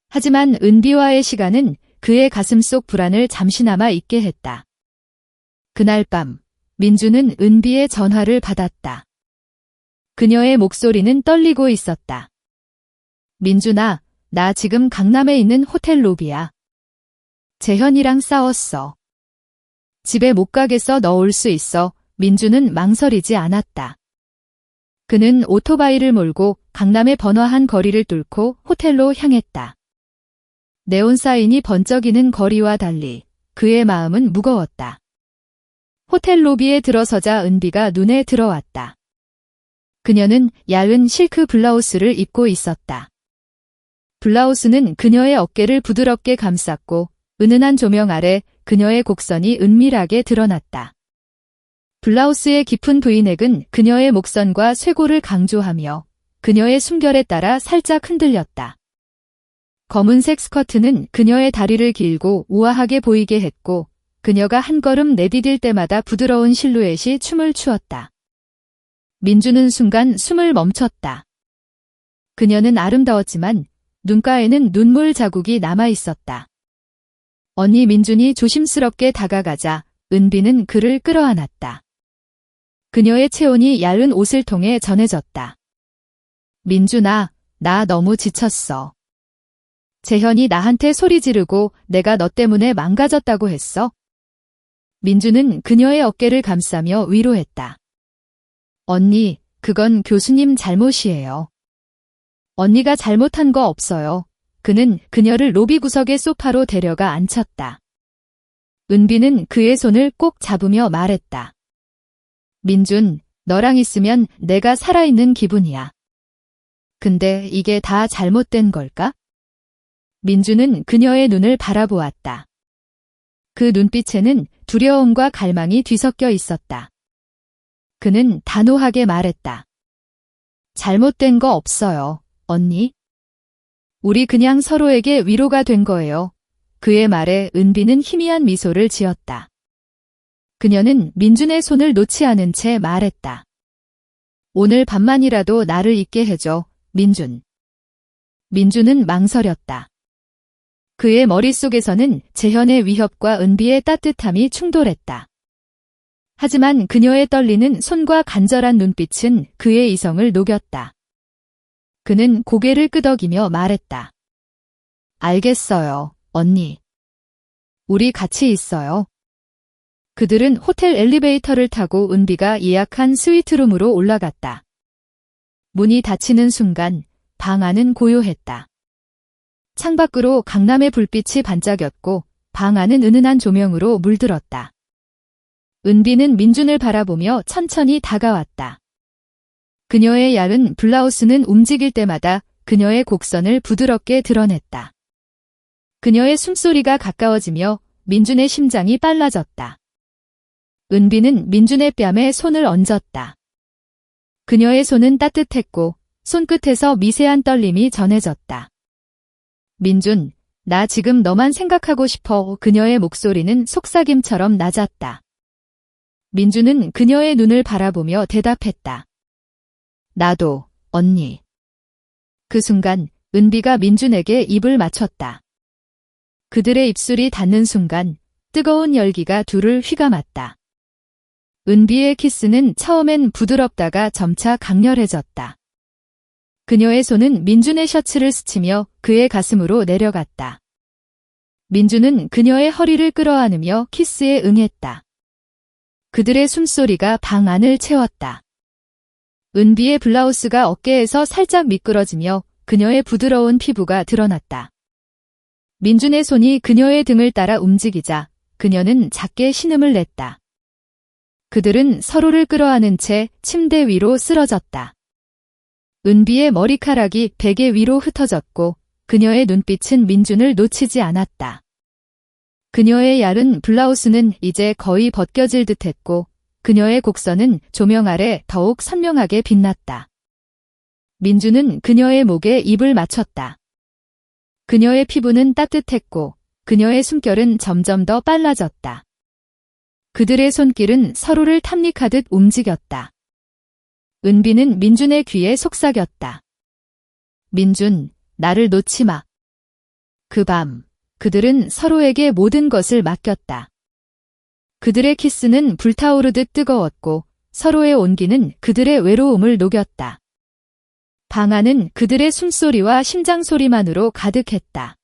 하지만 은비와의 시간은 그의 가슴 속 불안을 잠시나마 잊게 했다. 그날 밤 민준은 은비의 전화를 받았다. 그녀의 목소리는 떨리고 있었다. 민준아, 나 지금 강남에 있는 호텔 로비야. 재현이랑 싸웠어. 집에 못 가겠어. 너 올 수 있어. 민준은 망설이지 않았다. 그는 오토바이를 몰고 강남의 번화한 거리를 뚫고 호텔로 향했다. 네온 사인이 번쩍이는 거리와 달리 그의 마음은 무거웠다. 호텔 로비에 들어서자 은비가 눈에 들어왔다. 그녀는 얇은 실크 블라우스를 입고 있었다. 블라우스는 그녀의 어깨를 부드럽게 감쌌고 은은한 조명 아래 그녀의 곡선이 은밀하게 드러났다. 블라우스의 깊은 V넥은 그녀의 목선과 쇄골을 강조하며 그녀의 숨결에 따라 살짝 흔들렸다. 검은색 스커트는 그녀의 다리를 길고 우아하게 보이게 했고 그녀가 한 걸음 내디딜 때마다 부드러운 실루엣이 춤을 추었다. 민준은 순간 숨을 멈췄다. 그녀는 아름다웠지만 눈가에는 눈물 자국이 남아 있었다. 언니 민준이 조심스럽게 다가가자 은비는 그를 끌어안았다. 그녀의 체온이 얇은 옷을 통해 전해졌다. 민준아, 나 너무 지쳤어. 재현이 나한테 소리 지르고 내가 너 때문에 망가졌다고 했어. 민준은 그녀의 어깨를 감싸며 위로했다. 언니, 그건 교수님 잘못이에요. 언니가 잘못한 거 없어요. 그는 그녀를 로비 구석의 소파로 데려가 앉혔다. 은비는 그의 손을 꼭 잡으며 말했다. 민준, 너랑 있으면 내가 살아있는 기분이야. 근데 이게 다 잘못된 걸까? 민준은 그녀의 눈을 바라보았다. 그 눈빛에는 두려움과 갈망이 뒤섞여 있었다. 그는 단호하게 말했다. 잘못된 거 없어요, 언니. 우리 그냥 서로에게 위로가 된 거예요. 그의 말에 은비는 희미한 미소를 지었다. 그녀는 민준의 손을 놓지 않은 채 말했다. 오늘 밤만이라도 나를 잊게 해줘, 민준. 민준은 망설였다. 그의 머릿속에서는 재현의 위협과 은비의 따뜻함이 충돌했다. 하지만 그녀의 떨리는 손과 간절한 눈빛은 그의 이성을 녹였다. 그는 고개를 끄덕이며 말했다. 알겠어요, 언니. 우리 같이 있어요. 그들은 호텔 엘리베이터를 타고 은비가 예약한 스위트룸으로 올라갔다. 문이 닫히는 순간 방 안은 고요했다. 창밖으로 강남의 불빛이 반짝였고 방 안은 은은한 조명으로 물들었다. 은비는 민준을 바라보며 천천히 다가왔다. 그녀의 얇은 블라우스는 움직일 때마다 그녀의 곡선을 부드럽게 드러냈다. 그녀의 숨소리가 가까워지며 민준의 심장이 빨라졌다. 은비는 민준의 뺨에 손을 얹었다. 그녀의 손은 따뜻했고 손끝에서 미세한 떨림이 전해졌다. 민준, 나 지금 너만 생각하고 싶어. 그녀의 목소리는 속삭임처럼 낮았다. 민준은 그녀의 눈을 바라보며 대답했다. 나도, 언니. 그 순간 은비가 민준에게 입을 맞췄다. 그들의 입술이 닿는 순간 뜨거운 열기가 둘을 휘감았다. 은비의 키스는 처음엔 부드럽다가 점차 강렬해졌다. 그녀의 손은 민준의 셔츠를 스치며 그의 가슴으로 내려갔다. 민준은 그녀의 허리를 끌어안으며 키스에 응했다. 그들의 숨소리가 방 안을 채웠다. 은비의 블라우스가 어깨에서 살짝 미끄러지며 그녀의 부드러운 피부가 드러났다. 민준의 손이 그녀의 등을 따라 움직이자 그녀는 작게 신음을 냈다. 그들은 서로를 끌어안은 채 침대 위로 쓰러졌다. 은비의 머리카락이 베개 위로 흩어졌고 그녀의 눈빛은 민준을 놓치지 않았다. 그녀의 얇은 블라우스는 이제 거의 벗겨질 듯했고 그녀의 곡선은 조명 아래 더욱 선명하게 빛났다. 민준은 그녀의 목에 입을 맞췄다. 그녀의 피부는 따뜻했고 그녀의 숨결은 점점 더 빨라졌다. 그들의 손길은 서로를 탐닉하듯 움직였다. 은비는 민준의 귀에 속삭였다. 민준, 나를 놓지 마. 그 밤, 그들은 서로에게 모든 것을 맡겼다. 그들의 키스는 불타오르듯 뜨거웠고 서로의 온기는 그들의 외로움을 녹였다. 방 안은 그들의 숨소리와 심장소리만으로 가득했다.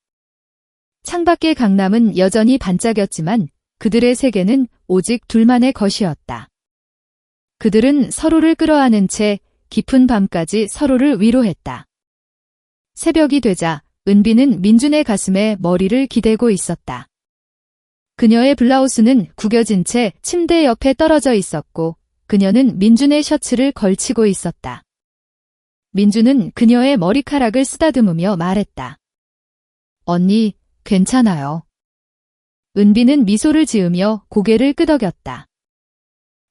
창밖의 강남은 여전히 반짝였지만 그들의 세계는 오직 둘만의 것이었다. 그들은 서로를 끌어안은 채 깊은 밤까지 서로를 위로했다. 새벽이 되자 은비는 민준의 가슴에 머리를 기대고 있었다. 그녀의 블라우스는 구겨진 채 침대 옆에 떨어져 있었고 그녀는 민준의 셔츠를 걸치고 있었다. 민준은 그녀의 머리카락을 쓰다듬으며 말했다. 언니, 괜찮아요. 은비는 미소를 지으며 고개를 끄덕였다.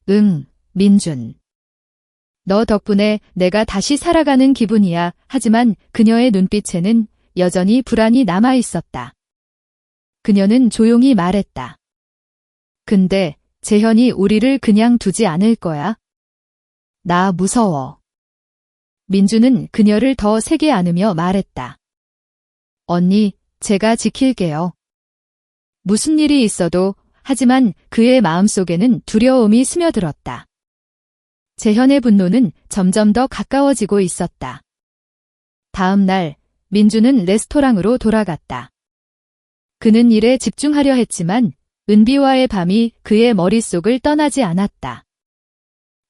응, 민준. 너 덕분에 내가 다시 살아가는 기분이야. 하지만 그녀의 눈빛에는 여전히 불안이 남아 있었다. 그녀는 조용히 말했다. 근데 재현이 우리를 그냥 두지 않을 거야? 나 무서워. 민준은 그녀를 더 세게 안으며 말했다. 언니, 제가 지킬게요. 무슨 일이 있어도. 하지만 그의 마음속에는 두려움이 스며들었다. 재현의 분노는 점점 더 가까워지고 있었다. 다음 날 민준은 레스토랑으로 돌아갔다. 그는 일에 집중하려 했지만 은비와의 밤이 그의 머릿속을 떠나지 않았다.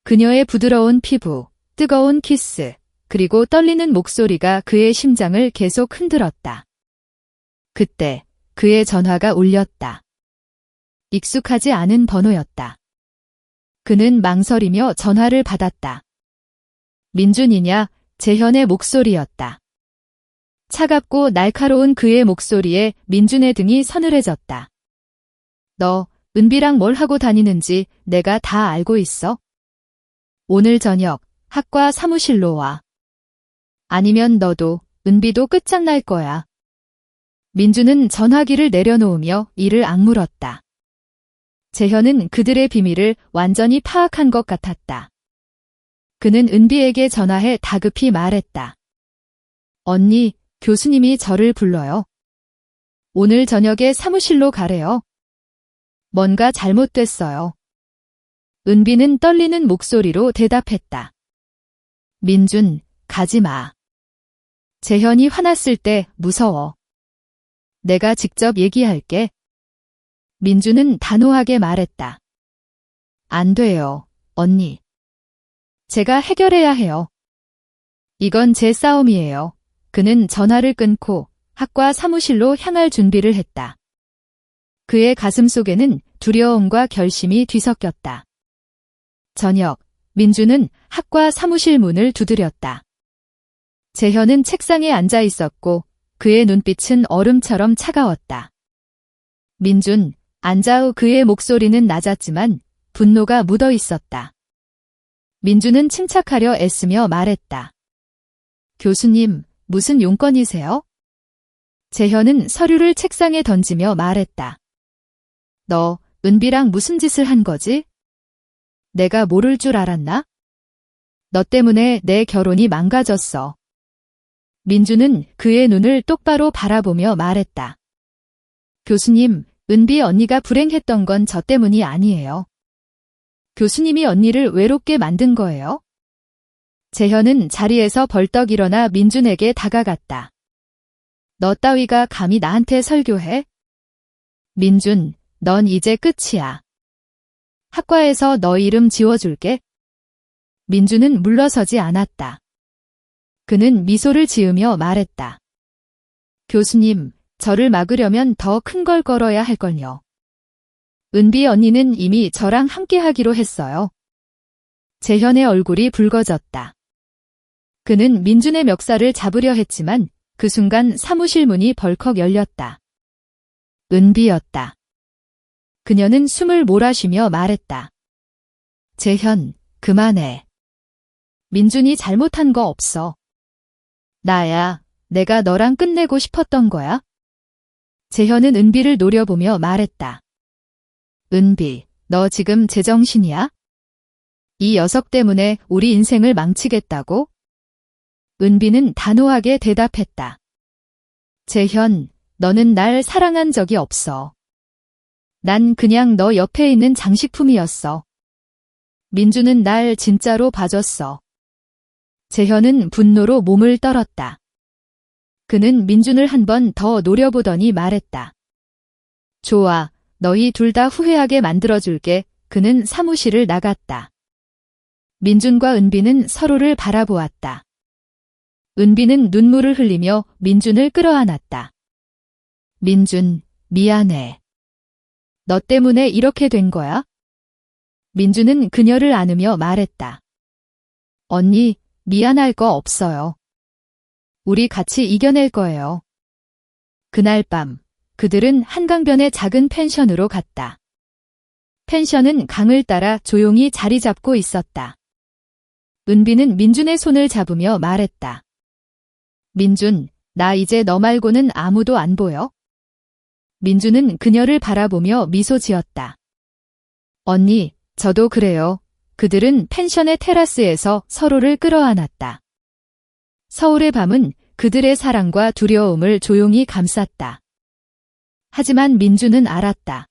그녀의 부드러운 피부, 뜨거운 키스, 그리고 떨리는 목소리가 그의 심장을 계속 흔들었다. 그때 그의 전화가 울렸다. 익숙하지 않은 번호였다. 그는 망설이며 전화를 받았다. 민준이냐? 재현의 목소리였다. 차갑고 날카로운 그의 목소리에 민준의 등이 서늘해졌다. 너, 은비랑 뭘 하고 다니는지 내가 다 알고 있어? 오늘 저녁 학과 사무실로 와. 아니면 너도, 은비도 끝장날 거야. 민준은 전화기를 내려놓으며 이를 악물었다. 재현은 그들의 비밀을 완전히 파악한 것 같았다. 그는 은비에게 전화해 다급히 말했다. 언니, 교수님이 저를 불러요. 오늘 저녁에 사무실로 가래요. 뭔가 잘못됐어요. 은비는 떨리는 목소리로 대답했다. 민준, 가지 마. 재현이 화났을 때 무서워. 내가 직접 얘기할게. 민준은 단호하게 말했다. 안 돼요, 언니. 제가 해결해야 해요. 이건 제 싸움이에요. 그는 전화를 끊고 학과 사무실로 향할 준비를 했다. 그의 가슴 속에는 두려움과 결심이 뒤섞였다. 저녁, 민주는 학과 사무실 문을 두드렸다. 재현은 책상에 앉아 있었고 그의 눈빛은 얼음처럼 차가웠다. 민준, 앉아 후 그의 목소리는 낮았지만 분노가 묻어 있었다. 민주는 침착하려 애쓰며 말했다. 교수님, 무슨 용건이세요? 재현은 서류를 책상에 던지며 말했다. 너, 은비랑 무슨 짓을 한 거지? 내가 모를 줄 알았나? 너 때문에 내 결혼이 망가졌어. 민주는 그의 눈을 똑바로 바라보며 말했다. 교수님, 은비 언니가 불행했던 건 저 때문이 아니에요. 교수님이 언니를 외롭게 만든 거예요? 재현은 자리에서 벌떡 일어나 민준에게 다가갔다. 너 따위가 감히 나한테 설교해? 민준, 넌 이제 끝이야. 학과에서 너 이름 지워줄게. 민준은 물러서지 않았다. 그는 미소를 지으며 말했다. 교수님, 저를 막으려면 더 큰 걸 걸어야 할걸요. 은비 언니는 이미 저랑 함께 하기로 했어요. 재현의 얼굴이 붉어졌다. 그는 민준의 멱살을 잡으려 했지만 그 순간 사무실 문이 벌컥 열렸다. 은비였다. 그녀는 숨을 몰아쉬며 말했다. 재현, 그만해. 민준이 잘못한 거 없어. 나야, 내가 너랑 끝내고 싶었던 거야. 재현은 은비를 노려보며 말했다. 은비, 너 지금 제정신이야? 이 녀석 때문에 우리 인생을 망치겠다고? 은비는 단호하게 대답했다. 재현, 너는 날 사랑한 적이 없어. 난 그냥 너 옆에 있는 장식품이었어. 민주는 날 진짜로 봐줬어. 재현은 분노로 몸을 떨었다. 그는 민준을 한 번 더 노려보더니 말했다. 좋아, 너희 둘 다 후회하게 만들어줄게. 그는 사무실을 나갔다. 민준과 은비는 서로를 바라보았다. 은비는 눈물을 흘리며 민준을 끌어안았다. 민준, 미안해. 너 때문에 이렇게 된 거야? 민준은 그녀를 안으며 말했다. 언니, 미안할 거 없어요. 우리 같이 이겨낼 거예요. 그날 밤, 그들은 한강변의 작은 펜션으로 갔다. 펜션은 강을 따라 조용히 자리 잡고 있었다. 은비는 민준의 손을 잡으며 말했다. 민준, 나 이제 너 말고는 아무도 안 보여? 민준은 그녀를 바라보며 미소 지었다. 언니, 저도 그래요. 그들은 펜션의 테라스에서 서로를 끌어안았다. 서울의 밤은 그들의 사랑과 두려움을 조용히 감쌌다. 하지만 민준은 알았다.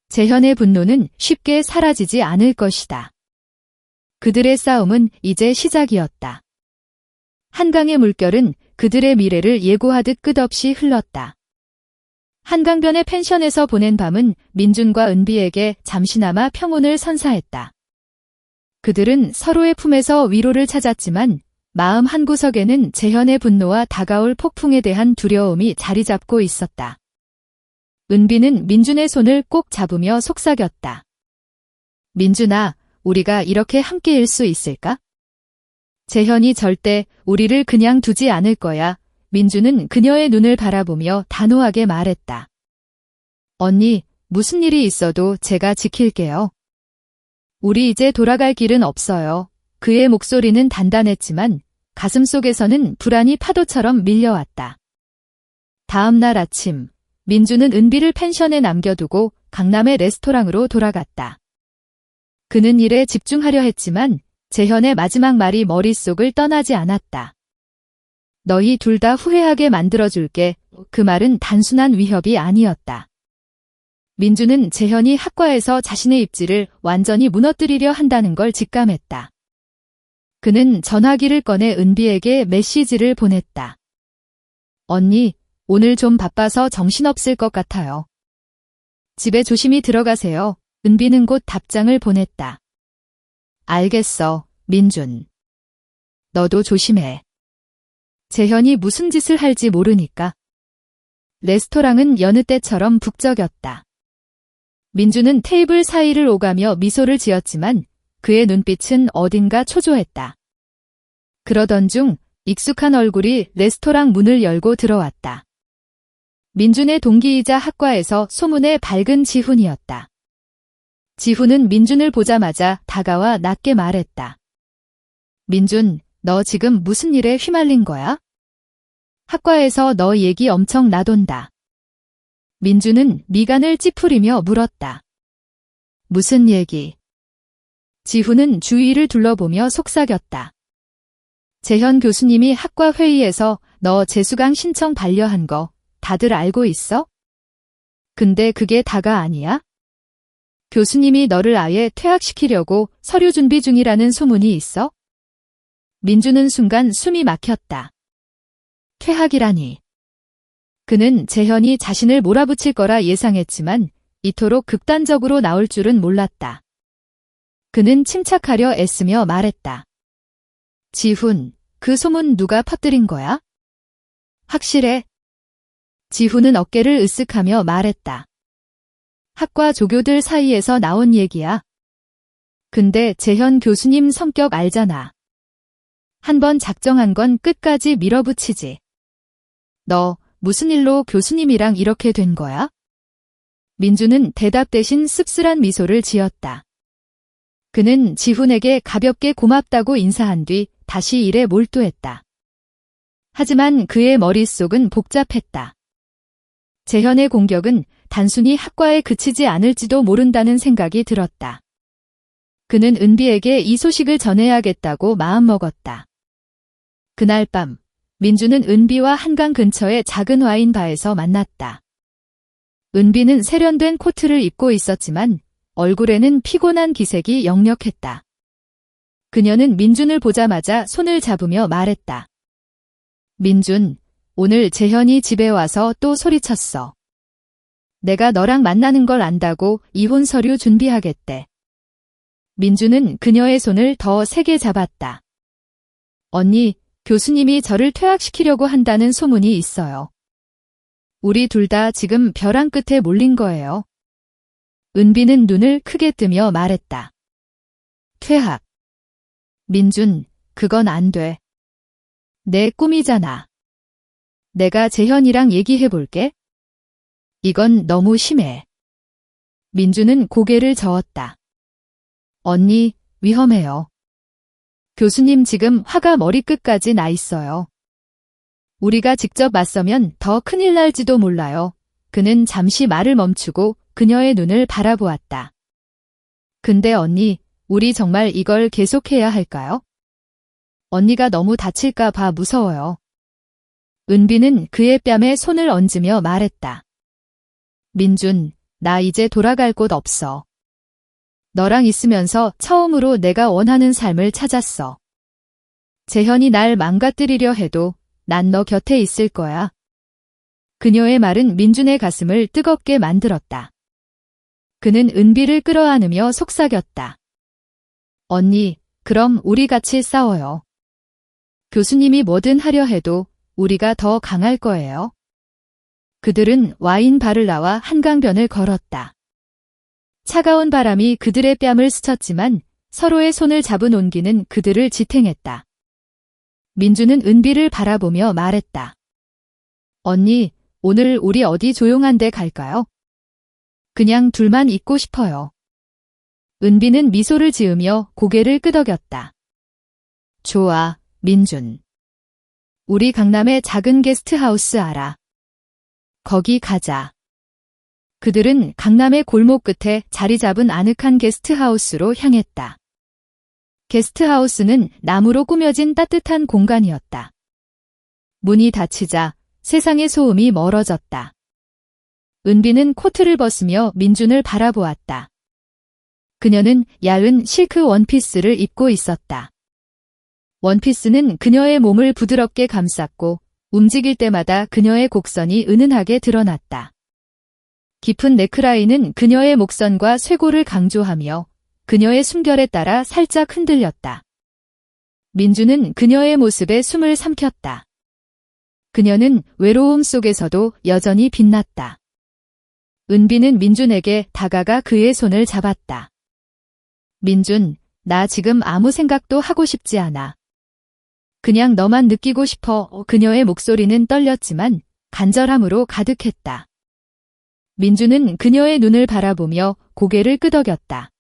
재현의 분노는 쉽게 사라지지 않을 것이다. 그들의 싸움은 이제 시작이었다. 한강의 물결은 그들의 미래를 예고하듯 끝없이 흘렀다. 한강변의 펜션에서 보낸 밤은 민준과 은비에게 잠시나마 평온을 선사했다. 그들은 서로의 품에서 위로를 찾았지만 마음 한구석에는 재현의 분노와 다가올 폭풍에 대한 두려움이 자리 잡고 있었다. 은비는 민준의 손을 꼭 잡으며 속삭였다. 민준아, 우리가 이렇게 함께일 수 있을까? 재현이 절대 우리를 그냥 두지 않을 거야. 민준은 그녀의 눈을 바라보며 단호하게 말했다. 언니, 무슨 일이 있어도 제가 지킬게요. 우리 이제 돌아갈 길은 없어요. 그의 목소리는 단단했지만 가슴속에서는 불안이 파도처럼 밀려왔다. 다음 날 아침, 민준은 은비를 펜션에 남겨두고 강남의 레스토랑으로 돌아갔다. 그는 일에 집중하려 했지만 재현의 마지막 말이 머릿속을 떠나지 않았다. 너희 둘 다 후회하게 만들어줄게. 그 말은 단순한 위협이 아니었다. 민주는 재현이 학과에서 자신의 입지를 완전히 무너뜨리려 한다는 걸 직감했다. 그는 전화기를 꺼내 은비에게 메시지를 보냈다. 언니, 오늘 좀 바빠서 정신없을 것 같아요. 집에 조심히 들어가세요. 은비는 곧 답장을 보냈다. 알겠어, 민준. 너도 조심해. 재현이 무슨 짓을 할지 모르니까. 레스토랑은 여느 때처럼 북적였다. 민주는 테이블 사이를 오가며 미소를 지었지만 그의 눈빛은 어딘가 초조했다. 그러던 중 익숙한 얼굴이 레스토랑 문을 열고 들어왔다. 민준의 동기이자 학과에서 소문의 밝은 지훈이었다. 지훈은 민준을 보자마자 다가와 낮게 말했다. 민준, 너 지금 무슨 일에 휘말린 거야? 학과에서 너 얘기 엄청 나돈다. 민준은 미간을 찌푸리며 물었다. 무슨 얘기? 지훈은 주위를 둘러보며 속삭였다. 재현 교수님이 학과 회의에서 너 재수강 신청 반려한 거 다들 알고 있어? 근데 그게 다가 아니야? 교수님이 너를 아예 퇴학시키려고 서류 준비 중이라는 소문이 있어? 민주는 순간 숨이 막혔다. 퇴학이라니. 그는 재현이 자신을 몰아붙일 거라 예상했지만 이토록 극단적으로 나올 줄은 몰랐다. 그는 침착하려 애쓰며 말했다. 지훈, 그 소문 누가 퍼뜨린 거야? 확실해? 지훈은 어깨를 으쓱하며 말했다. 학과 조교들 사이에서 나온 얘기야. 근데 재현 교수님 성격 알잖아. 한번 작정한 건 끝까지 밀어붙이지. 너 무슨 일로 교수님이랑 이렇게 된 거야? 민주는 대답 대신 씁쓸한 미소를 지었다. 그는 지훈에게 가볍게 고맙다고 인사한 뒤 다시 일에 몰두했다. 하지만 그의 머릿속은 복잡했다. 재현의 공격은 단순히 학과에 그치지 않을지도 모른다는 생각이 들었다. 그는 은비에게 이 소식을 전해야겠다고 마음먹었다. 그날 밤, 민주는 은비와 한강 근처의 작은 와인바에서 만났다. 은비는 세련된 코트를 입고 있었지만 얼굴에는 피곤한 기색이 역력했다. 그녀는 민준을 보자마자 손을 잡으며 말했다. 민준, 오늘 재현이 집에 와서 또 소리쳤어. 내가 너랑 만나는 걸 안다고 이혼 서류 준비하겠대. 민주는 그녀의 손을 더 세게 잡았다. 언니, 교수님이 저를 퇴학시키려고 한다는 소문이 있어요. 우리 둘 다 지금 벼랑 끝에 몰린 거예요. 은비는 눈을 크게 뜨며 말했다. 퇴학. 민준, 그건 안 돼. 내 꿈이잖아. 내가 재현이랑 얘기해볼게. 이건 너무 심해. 민주는 고개를 저었다. 언니, 위험해요. 교수님 지금 화가 머리끝까지 나 있어요. 우리가 직접 맞서면 더 큰일 날지도 몰라요. 그는 잠시 말을 멈추고 그녀의 눈을 바라보았다. 근데 언니, 우리 정말 이걸 계속해야 할까요? 언니가 너무 다칠까 봐 무서워요. 은비는 그의 뺨에 손을 얹으며 말했다. 민준, 나 이제 돌아갈 곳 없어. 너랑 있으면서 처음으로 내가 원하는 삶을 찾았어. 재현이 날 망가뜨리려 해도 난 너 곁에 있을 거야. 그녀의 말은 민준의 가슴을 뜨겁게 만들었다. 그는 은비를 끌어안으며 속삭였다. 언니, 그럼 우리 같이 싸워요. 교수님이 뭐든 하려 해도 우리가 더 강할 거예요. 그들은 와인바를 나와 한강변을 걸었다. 차가운 바람이 그들의 뺨을 스쳤지만 서로의 손을 잡은 온기는 그들을 지탱했다. 민주는 은비를 바라보며 말했다. 언니, 오늘 우리 어디 조용한 데 갈까요? 그냥 둘만 있고 싶어요. 은비는 미소를 지으며 고개를 끄덕였다. 좋아, 민준. 우리 강남의 작은 게스트하우스 알아. 거기 가자. 그들은 강남의 골목 끝에 자리 잡은 아늑한 게스트하우스로 향했다. 게스트하우스는 나무로 꾸며진 따뜻한 공간이었다. 문이 닫히자 세상의 소음이 멀어졌다. 은비는 코트를 벗으며 민준을 바라보았다. 그녀는 얇은 실크 원피스를 입고 있었다. 원피스는 그녀의 몸을 부드럽게 감쌌고 움직일 때마다 그녀의 곡선이 은은하게 드러났다. 깊은 네크라인은 그녀의 목선과 쇄골을 강조하며 그녀의 숨결에 따라 살짝 흔들렸다. 민주는 그녀의 모습에 숨을 삼켰다. 그녀는 외로움 속에서도 여전히 빛났다. 은비는 민준에게 다가가 그의 손을 잡았다. 민준, 나 지금 아무 생각도 하고 싶지 않아. 그냥 너만 느끼고 싶어. 그녀의 목소리는 떨렸지만 간절함으로 가득했다. 민준은 그녀의 눈을 바라보며 고개를 끄덕였다.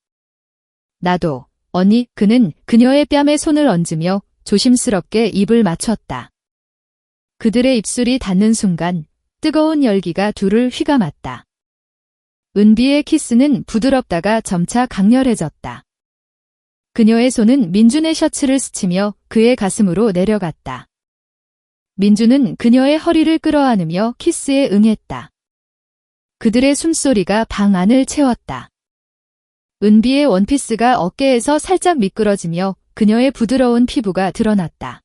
나도, 언니. 그는 그녀의 뺨에 손을 얹으며 조심스럽게 입을 맞췄다. 그들의 입술이 닿는 순간 뜨거운 열기가 둘을 휘감았다. 은비의 키스는 부드럽다가 점차 강렬해졌다. 그녀의 손은 민준의 셔츠를 스치며 그의 가슴으로 내려갔다. 민준은 그녀의 허리를 끌어안으며 키스에 응했다. 그들의 숨소리가 방 안을 채웠다. 은비의 원피스가 어깨에서 살짝 미끄러지며 그녀의 부드러운 피부가 드러났다.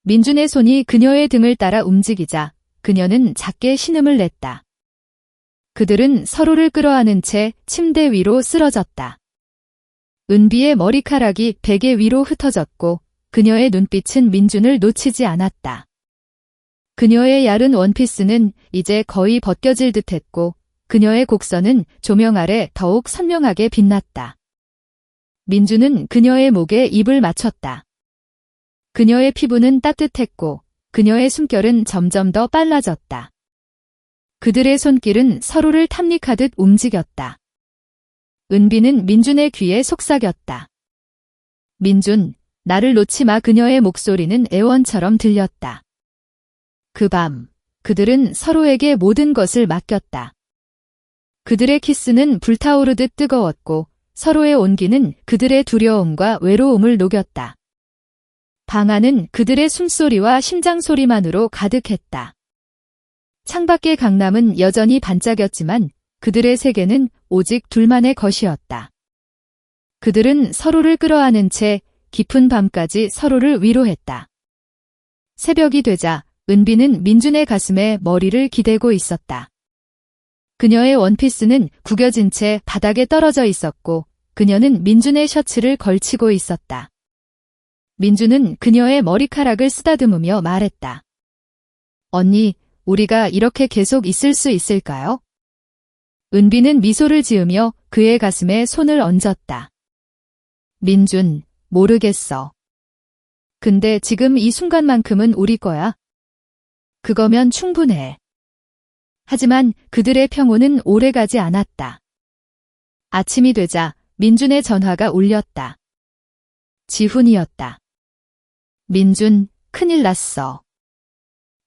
민준의 손이 그녀의 등을 따라 움직이자 그녀는 작게 신음을 냈다. 그들은 서로를 끌어안은 채 침대 위로 쓰러졌다. 은비의 머리카락이 베개 위로 흩어졌고 그녀의 눈빛은 민준을 놓치지 않았다. 그녀의 얇은 원피스는 이제 거의 벗겨질 듯했고 그녀의 곡선은 조명 아래 더욱 선명하게 빛났다. 민준은 그녀의 목에 입을 맞췄다. 그녀의 피부는 따뜻했고 그녀의 숨결은 점점 더 빨라졌다. 그들의 손길은 서로를 탐닉하듯 움직였다. 은비는 민준의 귀에 속삭였다. 민준, 나를 놓지 마. 그녀의 목소리는 애원처럼 들렸다. 그 밤, 그들은 서로에게 모든 것을 맡겼다. 그들의 키스는 불타오르듯 뜨거웠고 서로의 온기는 그들의 두려움과 외로움을 녹였다. 방 안은 그들의 숨소리와 심장소리만으로 가득했다. 창밖의 강남은 여전히 반짝였지만 그들의 세계는 오직 둘만의 것이었다. 그들은 서로를 끌어안은 채 깊은 밤까지 서로를 위로했다. 새벽이 되자 은비는 민준의 가슴에 머리를 기대고 있었다. 그녀의 원피스는 구겨진 채 바닥에 떨어져 있었고 그녀는 민준의 셔츠를 걸치고 있었다. 민준은 그녀의 머리카락을 쓰다듬으며 말했다. 언니, 우리가 이렇게 계속 있을 수 있을까요? 은비는 미소를 지으며 그의 가슴에 손을 얹었다. 민준, 모르겠어. 근데 지금 이 순간만큼은 우리 거야. 그거면 충분해. 하지만 그들의 평온은 오래가지 않았다. 아침이 되자 민준의 전화가 울렸다. 지훈이었다. 민준, 큰일 났어.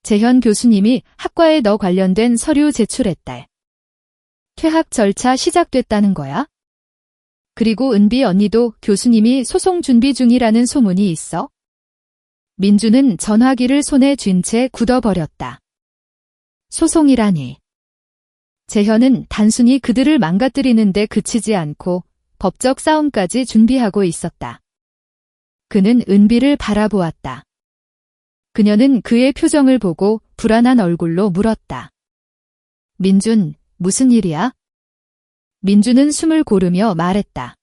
재현 교수님이 학과에 너 관련된 서류 제출했대. 퇴학 절차 시작됐다는 거야? 그리고 은비 언니도 교수님이 소송 준비 중이라는 소문이 있어? 민준은 전화기를 손에 쥔 채 굳어버렸다. 소송이라니. 재현은 단순히 그들을 망가뜨리는데 그치지 않고 법적 싸움까지 준비하고 있었다. 그는 은비를 바라보았다. 그녀는 그의 표정을 보고 불안한 얼굴로 물었다. 민준, 무슨 일이야? 민준은 숨을 고르며 말했다.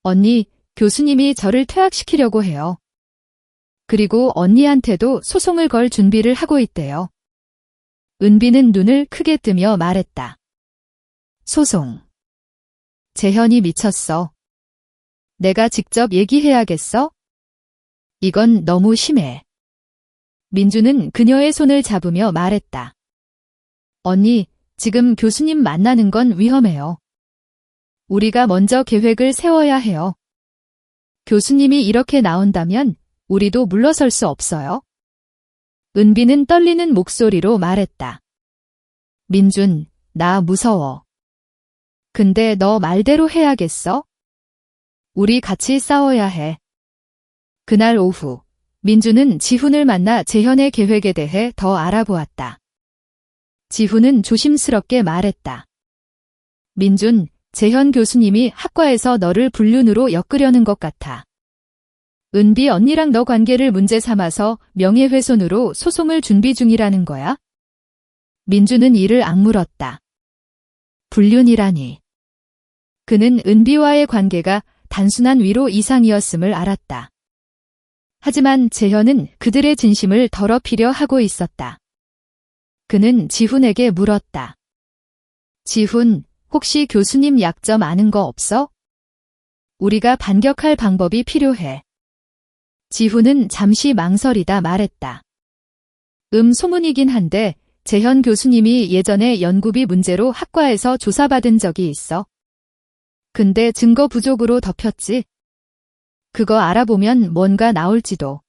언니, 교수님이 저를 퇴학시키려고 해요. 그리고 언니한테도 소송을 걸 준비를 하고 있대요. 은비는 눈을 크게 뜨며 말했다. 소송. 재현이 미쳤어. 내가 직접 얘기해야겠어? 이건 너무 심해. 민주는 그녀의 손을 잡으며 말했다. 언니, 지금 교수님 만나는 건 위험해요. 우리가 먼저 계획을 세워야 해요. 교수님이 이렇게 나온다면 우리도 물러설 수 없어요. 은비는 떨리는 목소리로 말했다. 민준, 나 무서워. 근데 너 말대로 해야겠어? 우리 같이 싸워야 해. 그날 오후, 민준은 지훈을 만나 재현의 계획에 대해 더 알아보았다. 지훈은 조심스럽게 말했다. 민준, 재현 교수님이 학과에서 너를 불륜으로 엮으려는 것 같아. 은비 언니랑 너 관계를 문제 삼아서 명예훼손으로 소송을 준비 중이라는 거야? 민준은 이를 악물었다. 불륜이라니. 그는 은비와의 관계가 단순한 위로 이상이었음을 알았다. 하지만 재현은 그들의 진심을 더럽히려 하고 있었다. 그는 지훈에게 물었다. 지훈, 혹시 교수님 약점 아는 거 없어? 우리가 반격할 방법이 필요해. 지훈은 잠시 망설이다 말했다. 소문이긴 한데 재현 교수님이 예전에 연구비 문제로 학과에서 조사받은 적이 있어. 근데 증거 부족으로 덮였지. 그거 알아보면 뭔가 나올지도.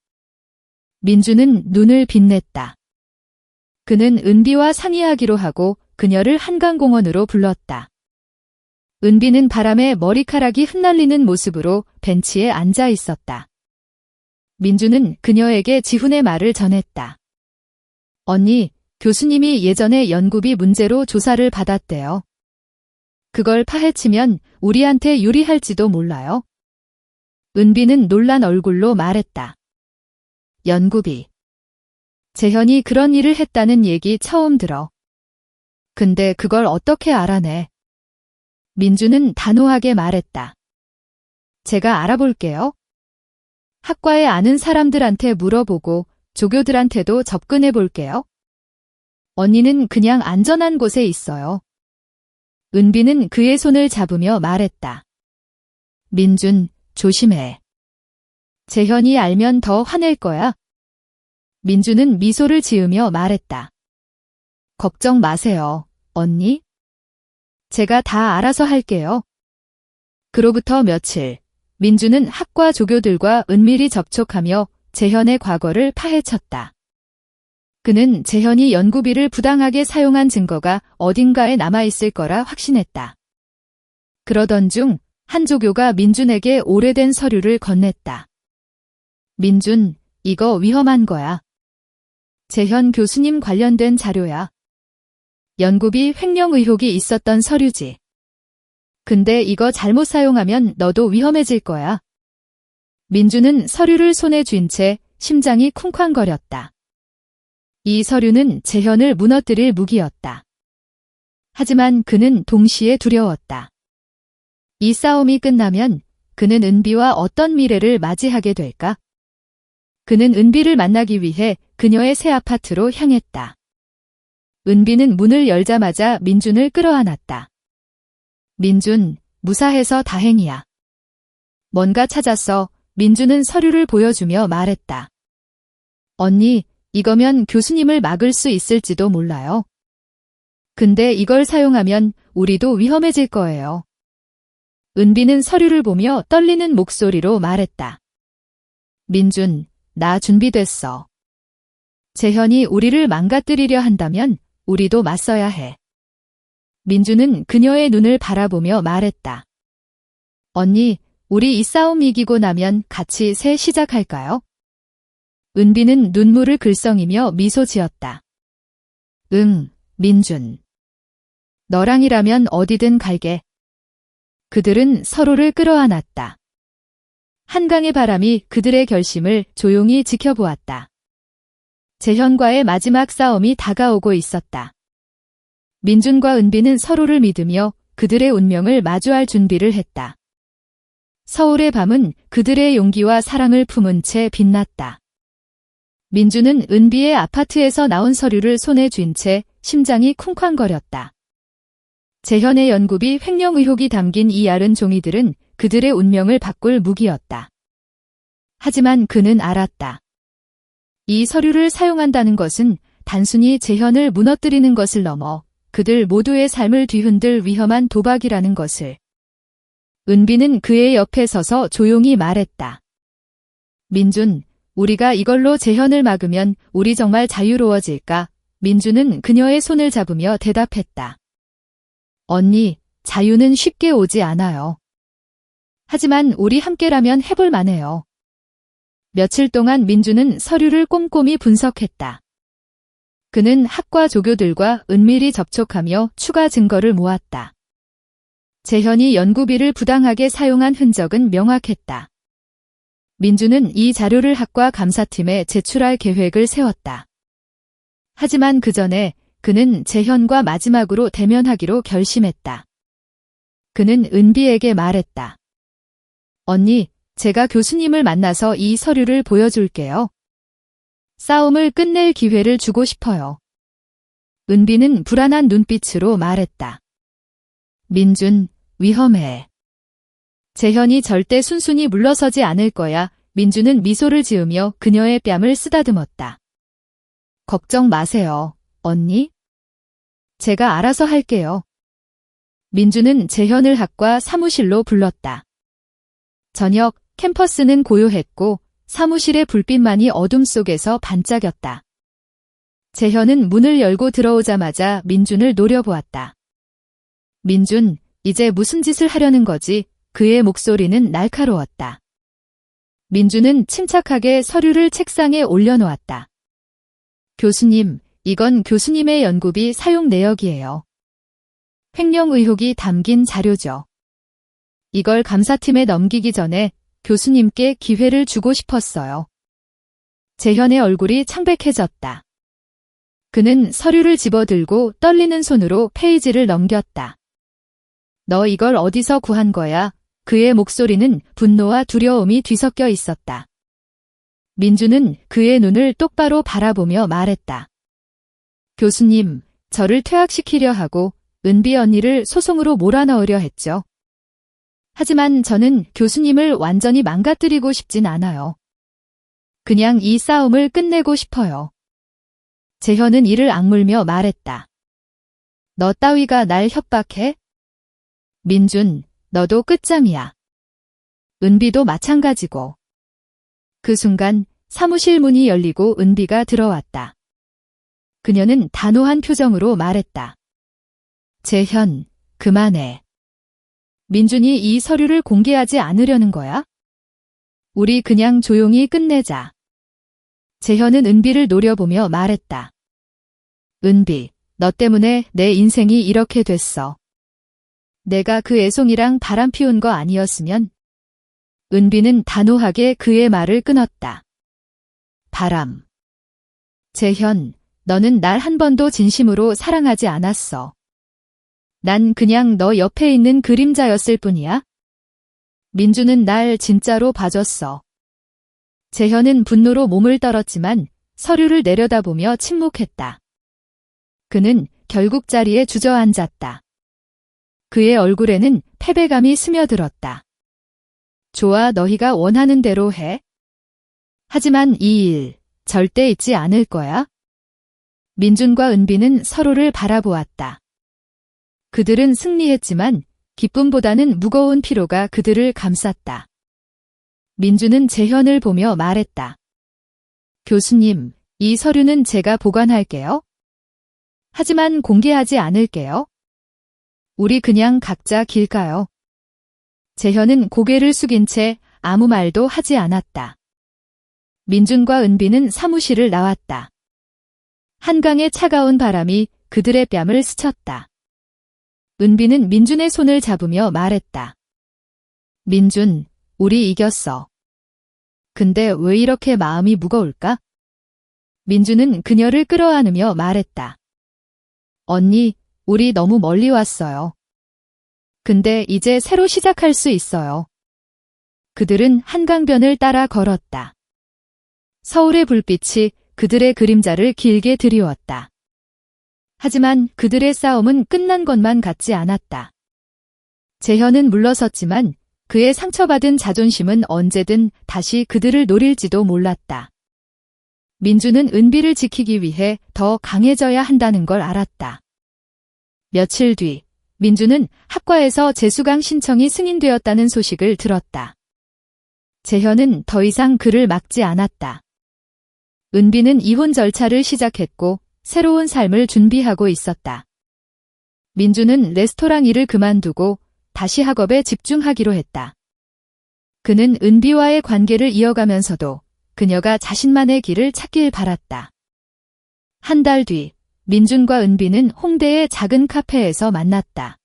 민주는 눈을 빛냈다. 그는 은비와 상의하기로 하고 그녀를 한강공원으로 불렀다. 은비는 바람에 머리카락이 흩날리는 모습으로 벤치에 앉아 있었다. 민주는 그녀에게 지훈의 말을 전했다. 언니, 교수님이 예전에 연구비 문제로 조사를 받았대요. 그걸 파헤치면 우리한테 유리할지도 몰라요. 은비는 놀란 얼굴로 말했다. 연구비. 재현이 그런 일을 했다는 얘기 처음 들어. 근데 그걸 어떻게 알아내? 민주는 단호하게 말했다. 제가 알아볼게요. 학과에 아는 사람들한테 물어보고 조교들한테도 접근해 볼게요. 언니는 그냥 안전한 곳에 있어요. 은비는 그의 손을 잡으며 말했다. 민준, 조심해. 재현이 알면 더 화낼 거야. 민주는 미소를 지으며 말했다. 걱정 마세요, 언니. 제가 다 알아서 할게요. 그로부터 며칠, 민주는 학과 조교들과 은밀히 접촉하며 재현의 과거를 파헤쳤다. 그는 재현이 연구비를 부당하게 사용한 증거가 어딘가에 남아있을 거라 확신했다. 그러던 중 한 조교가 민준에게 오래된 서류를 건넸다. 민준, 이거 위험한 거야. 재현 교수님 관련된 자료야. 연구비 횡령 의혹이 있었던 서류지. 근데 이거 잘못 사용하면 너도 위험해질 거야. 민주는 서류를 손에 쥔 채 심장이 쿵쾅거렸다. 이 서류는 재현을 무너뜨릴 무기였다. 하지만 그는 동시에 두려웠다. 이 싸움이 끝나면 그는 은비와 어떤 미래를 맞이하게 될까? 그는 은비를 만나기 위해 그녀의 새 아파트로 향했다. 은비는 문을 열자마자 민준을 끌어안았다. 민준, 무사해서 다행이야. 뭔가 찾았어. 민준은 서류를 보여주며 말했다. 언니, 이거면 교수님을 막을 수 있을지도 몰라요. 근데 이걸 사용하면 우리도 위험해질 거예요. 은비는 서류를 보며 떨리는 목소리로 말했다. 민준, 나 준비됐어. 재현이 우리를 망가뜨리려 한다면 우리도 맞서야 해. 민주는 그녀의 눈을 바라보며 말했다. 언니, 우리 이 싸움 이기고 나면 같이 새 시작할까요? 은비는 눈물을 글썽이며 미소 지었다. 응, 민준. 너랑이라면 어디든 갈게. 그들은 서로를 끌어안았다. 한강의 바람이 그들의 결심을 조용히 지켜보았다. 재현과의 마지막 싸움이 다가오고 있었다. 민준과 은비는 서로를 믿으며 그들의 운명을 마주할 준비를 했다. 서울의 밤은 그들의 용기와 사랑을 품은 채 빛났다. 민준은 은비의 아파트에서 나온 서류를 손에 쥔 채 심장이 쿵쾅거렸다. 재현의 연구비 횡령 의혹이 담긴 이 얇은 종이들은 그들의 운명을 바꿀 무기였다. 하지만 그는 알았다. 이 서류를 사용한다는 것은 단순히 재현을 무너뜨리는 것을 넘어 그들 모두의 삶을 뒤흔들 위험한 도박이라는 것을. 은비는 그의 옆에 서서 조용히 말했다. 민준, 우리가 이걸로 재현을 막으면 우리 정말 자유로워질까? 민준은 그녀의 손을 잡으며 대답했다. 언니, 자유는 쉽게 오지 않아요. 하지만 우리 함께라면 해볼 만해요. 며칠 동안 민주는 서류를 꼼꼼히 분석했다. 그는 학과 조교들과 은밀히 접촉하며 추가 증거를 모았다. 재현이 연구비를 부당하게 사용한 흔적은 명확했다. 민주는 이 자료를 학과 감사팀에 제출할 계획을 세웠다. 하지만 그 전에 그는 재현과 마지막으로 대면하기로 결심했다. 그는 은비에게 말했다. 언니, 제가 교수님을 만나서 이 서류를 보여줄게요. 싸움을 끝낼 기회를 주고 싶어요. 은비는 불안한 눈빛으로 말했다. 민준, 위험해. 재현이 절대 순순히 물러서지 않을 거야. 민주는 미소를 지으며 그녀의 뺨을 쓰다듬었다. 걱정 마세요, 언니. 제가 알아서 할게요. 민주는 재현을 학과 사무실로 불렀다. 저녁, 캠퍼스는 고요했고 사무실의 불빛만이 어둠 속에서 반짝였다. 재현은 문을 열고 들어오자마자 민준을 노려보았다. 민준, 이제 무슨 짓을 하려는 거지? 그의 목소리는 날카로웠다. 민준은 침착하게 서류를 책상에 올려놓았다. 교수님, 이건 교수님의 연구비 사용 내역이에요. 횡령 의혹이 담긴 자료죠. 이걸 감사팀에 넘기기 전에 교수님께 기회를 주고 싶었어요. 재현의 얼굴이 창백해졌다. 그는 서류를 집어들고 떨리는 손으로 페이지를 넘겼다. 너 이걸 어디서 구한 거야? 그의 목소리는 분노와 두려움이 뒤섞여 있었다. 민주는 그의 눈을 똑바로 바라보며 말했다. 교수님, 저를 퇴학시키려 하고 은비 언니를 소송으로 몰아넣으려 했죠. 하지만 저는 교수님을 완전히 망가뜨리고 싶진 않아요. 그냥 이 싸움을 끝내고 싶어요. 재현은 이를 악물며 말했다. 너 따위가 날 협박해? 민준, 너도 끝장이야. 은비도 마찬가지고. 그 순간 사무실 문이 열리고 은비가 들어왔다. 그녀는 단호한 표정으로 말했다. 재현, 그만해. 민준이 이 서류를 공개하지 않으려는 거야? 우리 그냥 조용히 끝내자. 재현은 은비를 노려보며 말했다. 은비, 너 때문에 내 인생이 이렇게 됐어. 내가 그 애송이랑 바람 피운 거 아니었으면? 은비는 단호하게 그의 말을 끊었다. 바람. 재현, 너는 날 한 번도 진심으로 사랑하지 않았어. 난 그냥 너 옆에 있는 그림자였을 뿐이야. 민주는 날 진짜로 봐줬어. 재현은 분노로 몸을 떨었지만 서류를 내려다보며 침묵했다. 그는 결국 자리에 주저앉았다. 그의 얼굴에는 패배감이 스며들었다. 좋아, 너희가 원하는 대로 해. 하지만 이 일 절대 잊지 않을 거야. 민준과 은비는 서로를 바라보았다. 그들은 승리했지만 기쁨보다는 무거운 피로가 그들을 감쌌다. 민준은 재현을 보며 말했다. 교수님, 이 서류는 제가 보관할게요. 하지만 공개하지 않을게요. 우리 그냥 각자 길까요? 재현은 고개를 숙인 채 아무 말도 하지 않았다. 민준과 은비는 사무실을 나왔다. 한강의 차가운 바람이 그들의 뺨을 스쳤다. 은비는 민준의 손을 잡으며 말했다. 민준, 우리 이겼어. 근데 왜 이렇게 마음이 무거울까? 민준은 그녀를 끌어안으며 말했다. 언니, 우리 너무 멀리 왔어요. 근데 이제 새로 시작할 수 있어요. 그들은 한강변을 따라 걸었다. 서울의 불빛이 그들의 그림자를 길게 드리웠다. 하지만 그들의 싸움은 끝난 것만 같지 않았다. 재현은 물러섰지만 그의 상처받은 자존심은 언제든 다시 그들을 노릴지도 몰랐다. 민주는 은비를 지키기 위해 더 강해져야 한다는 걸 알았다. 며칠 뒤, 민주는 학과에서 재수강 신청이 승인되었다는 소식을 들었다. 재현은 더 이상 그를 막지 않았다. 은비는 이혼 절차를 시작했고 새로운 삶을 준비하고 있었다. 민주는 레스토랑 일을 그만두고 다시 학업에 집중하기로 했다. 그는 은비와의 관계를 이어가면서도 그녀가 자신만의 길을 찾길 바랐다. 한 달 뒤, 민준과 은비는 홍대의 작은 카페에서 만났다.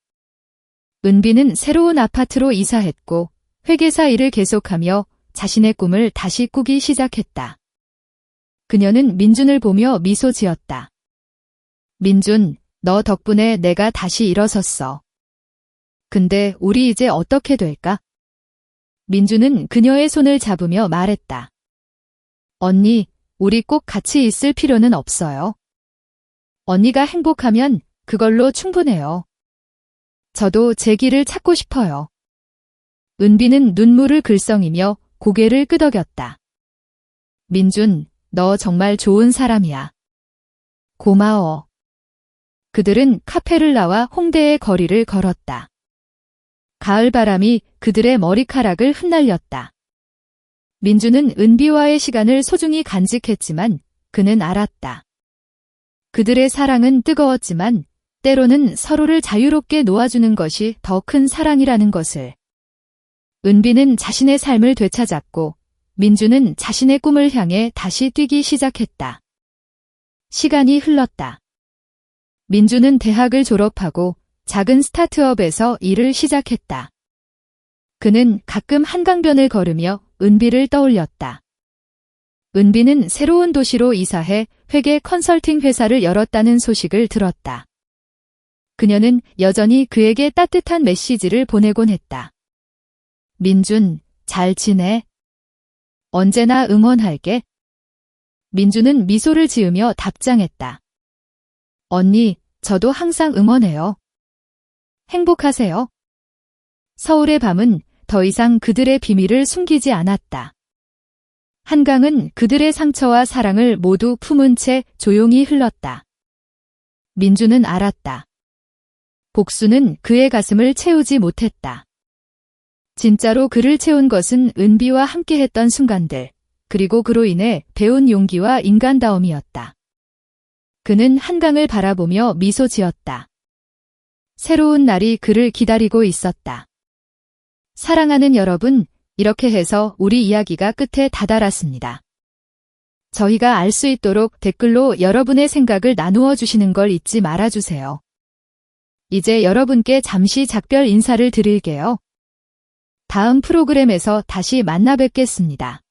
은비는 새로운 아파트로 이사했고 회계사 일을 계속하며 자신의 꿈을 다시 꾸기 시작했다. 그녀는 민준을 보며 미소 지었다. 민준, 너 덕분에 내가 다시 일어섰어. 근데 우리 이제 어떻게 될까? 민준은 그녀의 손을 잡으며 말했다. 언니, 우리 꼭 같이 있을 필요는 없어요. 언니가 행복하면 그걸로 충분해요. 저도 제 길을 찾고 싶어요. 은비는 눈물을 글썽이며 고개를 끄덕였다. 민준, 너 정말 좋은 사람이야. 고마워. 그들은 카페를 나와 홍대의 거리를 걸었다. 가을바람이 그들의 머리카락을 흩날렸다. 민준은 은비와의 시간을 소중히 간직했지만 그는 알았다. 그들의 사랑은 뜨거웠지만 때로는 서로를 자유롭게 놓아주는 것이 더 큰 사랑이라는 것을. 은비는 자신의 삶을 되찾았고 민준은 자신의 꿈을 향해 다시 뛰기 시작했다. 시간이 흘렀다. 민준은 대학을 졸업하고 작은 스타트업에서 일을 시작했다. 그는 가끔 한강변을 걸으며 은비를 떠올렸다. 은비는 새로운 도시로 이사해 회계 컨설팅 회사를 열었다는 소식을 들었다. 그녀는 여전히 그에게 따뜻한 메시지를 보내곤 했다. 민준, 잘 지내? 언제나 응원할게. 민준은 미소를 지으며 답장했다. 언니, 저도 항상 응원해요. 행복하세요. 서울의 밤은 더 이상 그들의 비밀을 숨기지 않았다. 한강은 그들의 상처와 사랑을 모두 품은 채 조용히 흘렀다. 민준은 알았다. 복수는 그의 가슴을 채우지 못했다. 진짜로 그를 채운 것은 은비와 함께했던 순간들, 그리고 그로 인해 배운 용기와 인간다움이었다. 그는 한강을 바라보며 미소 지었다. 새로운 날이 그를 기다리고 있었다. 사랑하는 여러분, 이렇게 해서 우리 이야기가 끝에 다다랐습니다. 저희가 알 수 있도록 댓글로 여러분의 생각을 나누어 주시는 걸 잊지 말아주세요. 이제 여러분께 잠시 작별 인사를 드릴게요. 다음 프로그램에서 다시 만나 뵙겠습니다.